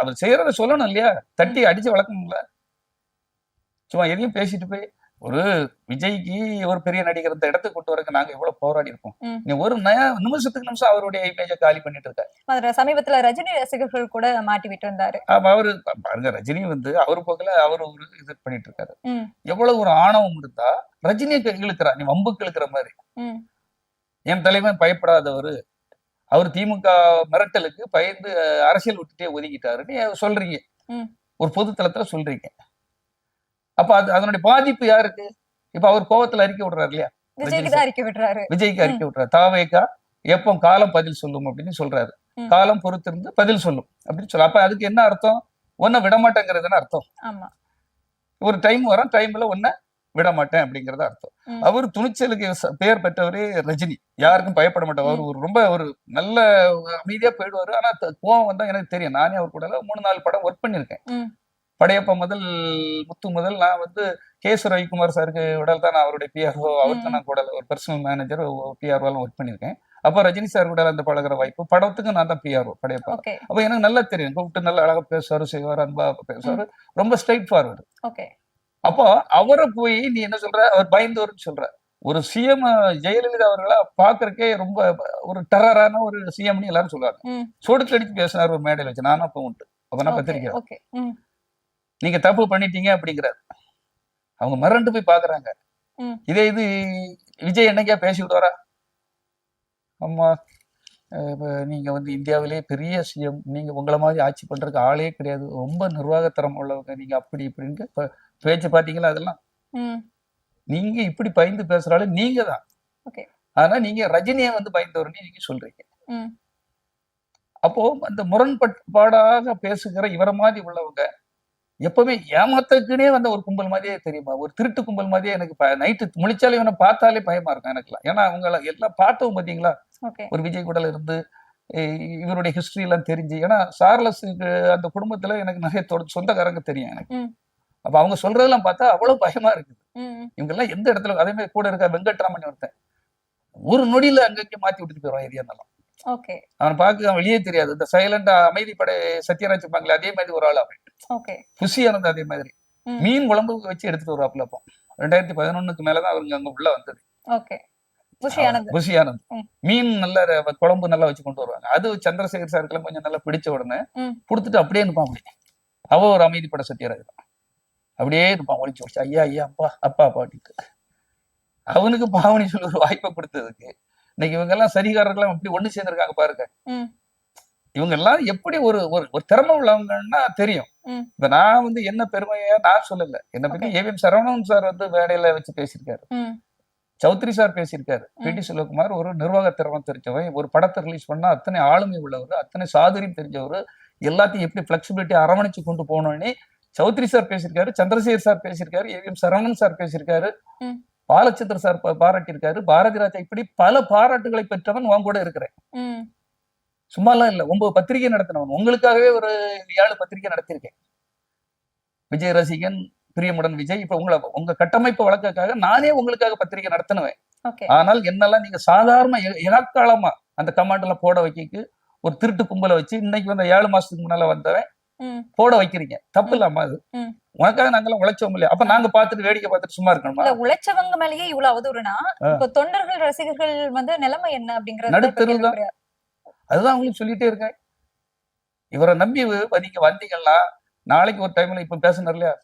Speaker 2: அவர் செய்யறத சொல்லணும் இல்லையா, தட்டி அடிச்சு வளர்க்கணும்ல. சும்மா எதையும் பேசிட்டு போய் ஒரு விஜய்க்கு ஒரு பெரிய நடிகர் இந்த இடத்துக்கு கொண்டு வரக்கு நாங்க எவ்வளவு போராடி இருக்கோம். நீ ஒரு நிமிஷத்துக்கு நிமிஷம் அவருடைய இமேஜ காலி பண்ணிட்டு இருக்காரு.
Speaker 1: சமீபத்துல ரஜினி ரசிகர்கள் கூட மாட்டி விட்டு இருந்தாரு.
Speaker 2: ஆமா, அவரு பாருங்க, ரஜினி வந்து அவரு போக்கல அவரு ஒரு இது பண்ணிட்டு இருக்காரு. எவ்வளவு ஒரு ஆணவம் இருந்தா ரஜினியை இழுக்கிறா, நீ வம்புக்கு இழுக்கிற மாதிரி. என் தலைவன் பயப்படாதவரு, அவர் திமுக மிரட்டலுக்கு பயந்து அரசியல் விட்டுட்டே ஒதுக்கிட்டாருன்னு சொல்றீங்க, ஒரு பொது தளத்துல சொல்றீங்க. அப்ப அதனுடைய பாதிப்பு யாருக்கு? இப்ப அவர் கோவத்துல அறிக்கை விடுறாரு இல்லையா, விஜய்க்கு அறிக்கை விடுறாரு. தாவேக்கா எப்போ காலம் பதில் சொல்லும் அப்படின்னு சொல்றாரு. காலம் பொறுத்திருந்து பதில் சொல்லும் அப்படின்னு சொல்ல. அப்ப அதுக்கு என்ன அர்த்தம்? ஒன்ன விடமாட்டேங்கிறதுன்னு அர்த்தம். ஒரு டைம் வரும், டைம்ல ஒன்ன விடமாட்டேன் அப்படிங்கறத அர்த்தம். அவர் துணிச்சலுக்கு பெயர் பெற்றவரே ரஜினி, யாருக்கும் பயப்பட மாட்டார். அவர் ரொம்ப ஒரு நல்ல அமைதியா போயிடுவாரு. ஆனா கோவம் வந்தா எனக்கு தெரியும். நானே அவர் கூட 3-4 படம் ஒர்க் பண்ணிருக்கேன். படையப்பா முதல் முத்து முதல் நான் வந்து கேஸ் ரவிக்குமார் சாருக்கு உடல் தான் நான் அவருடைய பிஆர்ஓ, அவருக்கு நான் கூட ஒரு பர்சனல் மேனேஜர் பிஆர்ஓலாம் ஒர்க் பண்ணியிருக்கேன். அப்போ ரஜினி சார் கூட அந்த பழகிற வாய்ப்பு, படத்துக்கு நான் தான் பிஆர்ஓ படையப்பா. அப்போ எனக்கு நல்லா தெரியும், கூப்பிட்டு நல்லா அழகா பேசுவாரு, செய்வாரு, அன்பா பேசுவாரு, ரொம்ப ஸ்ட்ரைட் ஃபார்வர்டு. அப்போ அவரை போய் நீ என்ன சொல்ற, அவர் பயந்தவர்னு சொல்ற. ஒரு சிஎம் ஜெயலலிதா அவர்களா பாக்குறக்கே ரொம்ப ஒரு டெரரான ஒரு சிஎம்னு எல்லாரும் சொல்லுவாங்க. சொடுக்கு அடிச்சு பேசினார் ஒரு மேடையில் வச்சு, நானும் அப்ப உண்டு. அப்ப நான் பத்திரிக்கை, நீங்க தப்பு பண்ணிட்டீங்க அப்படிங்கிறார். அவங்க மறந்து போய் பாக்குறாங்க. இதே இது விஜய் என்னைக்கா பேசி விடுவாரா? அம்மா, நீங்க வந்து இந்தியாவிலே பெரிய சிஎம், நீங்க உங்களை மாதிரி ஆட்சி பண்றதுக்கு ஆளே கிடையாது, ரொம்ப நிர்வாகத்தரம் உள்ளவங்க நீங்க, அப்படி இப்படின்ட்டு பேச்சு பாத்தீங்களா? அதெல்லாம் நீங்க இப்படி பயந்து பேசுறாலும் நீங்க தான். ஆனா நீங்க ரஜினியை வந்து பயந்தவர்னு நீங்க சொல்றீங்க. அப்போ அந்த முரண்பாடாக பேசுகிற இவர மாதிரி உள்ளவங்க எப்பவுமே ஏமாத்தக்குனே வந்த ஒரு கும்பல் மாதிரியே தெரியுமா, ஒரு திருட்டு கும்பல் மாதிரியே எனக்கு நைட்டு முழிச்சாலே இவனை பார்த்தாலே பயமா இருக்கும் எனக்குலாம். ஏன்னா அவங்க எல்லாம் பார்த்தவும் பாத்தீங்களா, ஒரு விஜய் கூடல இருந்து இவருடைய ஹிஸ்டரி எல்லாம் தெரிஞ்சு. ஏன்னா சார்லஸுக்கு அந்த குடும்பத்துல எனக்கு நிறைய சொந்தக்காரங்க தெரியும் எனக்கு. அப்ப அவங்க சொல்றதெல்லாம் பார்த்தா அவ்வளவு பயமா இருக்குது. இவங்க எல்லாம் எந்த இடத்துல, அதே மாதிரி கூட இருக்க வெங்கட்ராமன் ஒருத்தன் ஒரு நொடியில அங்கங்கே மாத்தி விட்டுட்டு போயிடுவான் ஏரியானாலும். அவன் பார்க்க வெளியே தெரியாது. இந்த சைலண்டா அமைதிப்படை சத்யராஜ் இருப்பாங்களே, அதே மாதிரி ஒரு ஆள் அவன். புஷி ஆனந்த் அதே மாதிரி மீன் குழம்பு வச்சு எடுத்துட்டு வருவாப்புல. அப்போ 2011க்கு மேலதான் அவருக்கு அங்க உள்ள வந்தது. புஷி ஆனந்த் மீன் நல்ல குழம்பு நல்லா வச்சு கொண்டு வருவாங்க. அது சந்திரசேகர் சாருக்கெல்லாம் கொஞ்சம் நல்லா பிடிச்ச உடனே கொடுத்துட்டு அப்படியே இருப்பான். அப்படி அவ ஒரு அமைதிப்பட சத்யராஜ் தான், அப்படியே இருப்பான் ஒளிச்சு ஒழிச்சு, ஐயா ஐயா அப்பா அப்பா பாட்டிட்டு. அவனுக்கு பாவனி சொல்லி ஒரு வாய்ப்பை கொடுத்ததுக்கு இன்னைக்கு இவங்க எல்லாம் சரிகாரர்கள் எப்படி ஒண்ணு சேர்ந்திருக்காங்க பாருங்க.
Speaker 1: ம்.
Speaker 2: இவங்க எல்லாம் எப்படி ஒரு ஒரு திறமை உள்ளவங்கன்னா தெரியும். இப்ப நான் வந்து என்ன பெருமையா நான் சொல்லல. என்னை பத்தி ஏவிஎம் சரவணன் சார் வந்து வேலையில வச்சு பேசியிருக்காரு, சௌத்ரி சார் பேசியிருக்காரு, பிடி செல்வகுமார் ஒரு நிர்வாக திறமை தெரிஞ்சவன், ஒரு படத்தை ரிலீஸ் பண்ணா அத்தனை ஆளுமை உள்ளவர், அத்தனை சாதுரியம் தெரிஞ்சவர், எல்லாத்தையும் எப்படி பிளெக்சிபிலிட்டி அரவணைச்சு கொண்டு போகணும்னு சௌத்ரி சார் பேசியிருக்காரு, சந்திரசேகர் சார் பேசியிருக்காரு, ஏவிஎம் சரவணன் சார் பேசியிருக்காரு, பாலச்சந்திர சார் பாராட்டியிருக்காரு, பாரதி ராஜா, இப்படி பல பாராட்டுகளை பெற்றவன் உன் கூட இருக்கிறேன். சும்மாலாம் இல்ல, 9 பத்திரிகை நடத்தினவன். உங்களுக்காகவே ஒரு 7 பத்திரிகை நடத்திருக்கேன். விஜய் ரசிகன், பிரியமுடன் விஜய், இப்ப உங்க கட்டமைப்பு வழக்குக்காக நானே உங்களுக்காக பத்திரிகை நடத்தினவேன். ஆனால் என்னெல்லாம் நீங்க சாதாரண இலக்காலமா அந்த கமாண்ட்ல போட வைக்க ஒரு திருட்டு கும்பலை வச்சு இன்னைக்கு வந்து 7 மாசத்துக்கு முன்னால வந்தவன் போட வைக்கிறீங்க. தப்பு இல்லாம அது உனக்காக நாங்கெல்லாம் உழைச்சோம் இல்லையா? அப்ப நாங்க பாத்துட்டு வேடிக்கை பார்த்துட்டு சும்மா இருக்கணுமா?
Speaker 1: உழைச்சவங்க மேலேயே இவ்வளவு அவதூறுனா இப்ப தொண்டர்கள் ரசிகர்கள் வந்து நிலைமை என்ன அப்படிங்கறது
Speaker 2: நடுத்தருள் தான். அதுதான் அவங்களுக்கு சொல்லிட்டே இருக்கேன். இவரை நம்பி நீங்க வந்தீங்கன்னா நாளைக்கு ஒரு டைம்ல இப்ப பேசினார் இல்லையா,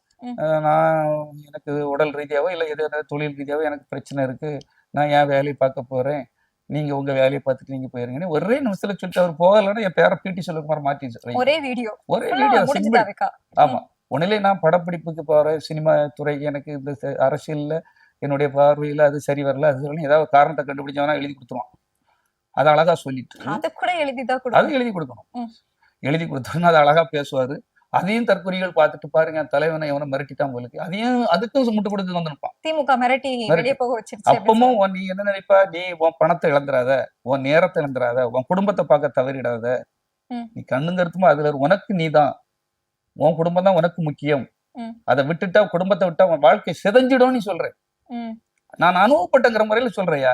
Speaker 2: நான் எனக்கு உடல் ரீதியாவோ இல்ல ஏதாவது தொழில் ரீதியாவோ எனக்கு பிரச்சனை இருக்கு, நான் என் வேலையை பார்க்க போறேன், நீங்க உங்க வேலையை பார்த்துட்டு நீங்க போயிருங்கன்னு ஒரே நிமிஷத்துல சொல்லிட்டு அவர் போகலன்னா என் பேரை பிடி செல்வகுமார் மாத்தி
Speaker 1: ஒரே வீடியோ.
Speaker 2: ஆமா, உடனே நான் படப்பிடிப்புக்கு போறேன், சினிமா துறை எனக்கு இந்த அரசியல்ல என்னுடைய பார்வையில அது சரி வரல, அது சொல்லி ஏதாவது காரணத்தை கண்டுபிடிச்சவனா எழுதி கொடுத்துருவான். அதை அழகா சொல்லிட்டு
Speaker 1: அது எழுதி
Speaker 2: கொடுக்கணும். எழுதி கொடுத்தோம்னா அது அழகா பேசுவாரு. அதையும் தற்கொலைகள் பார்த்துட்டு பாருங்க, தலைவனை எவனை மிரட்டிட்டான் போலுக்கு, அதையும் அதுக்கும் முட்டு கொடுத்து வந்துருப்பான்.
Speaker 1: திமுக மிரட்டி போக வச்சிருச்சு.
Speaker 2: அப்பமும் நீ என்ன நினைப்பா, நீ உன் பணத்தை இழந்துடாத, உன் நேரத்தை இழந்துடாத, உன் குடும்பத்தை பார்க்க தவறிடாத, நீ கண்ணு கருத்துமா அதுல உனக்கு நீதான், உன் குடும்பம் தான் உனக்கு முக்கியம், அதை விட்டுட்டா குடும்பத்தை விட்டா உன் வாழ்க்கை சிதைஞ்சிடும் நீ சொல்றேன். நான் அனுபவப்பட்டங்கிற முறையில சொல்றையா.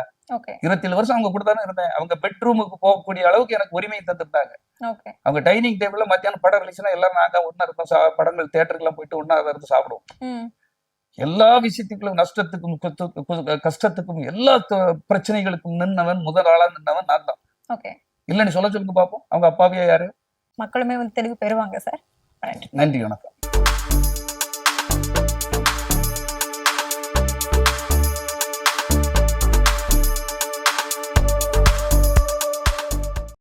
Speaker 2: 27 வருஷம் அவங்க கூட தானே இருந்தேன். அவங்க பெட்ரூமுக்கு போகக்கூடிய அளவுக்கு எனக்கு உரிமை தந்துட்டாங்க. அவங்க டைனிங் டேபிள்ல மத்தியானம் படம் ரிலீஸ்னா எல்லாரும் நாங்க ஒன்னா இருந்தோம், படங்கள் தியேட்டருக்குலாம் போயிட்டு ஒன்னா இருந்து சாப்பிடுவோம். எல்லா விஷயத்துக்கும் நஷ்டத்துக்கும் கஷ்டத்துக்கும் எல்லா பிரச்சனைகளுக்கும் நின்னவன், முதல் ஆளா நின்னவன் நான் தான். இல்லன்னு சொல்லுங்க பாப்போம். அவங்க அப்பாவே யாரு?
Speaker 1: மக்களுமே தெளிவு பெறுவாங்க சார்.
Speaker 2: நன்றி, வணக்கம்.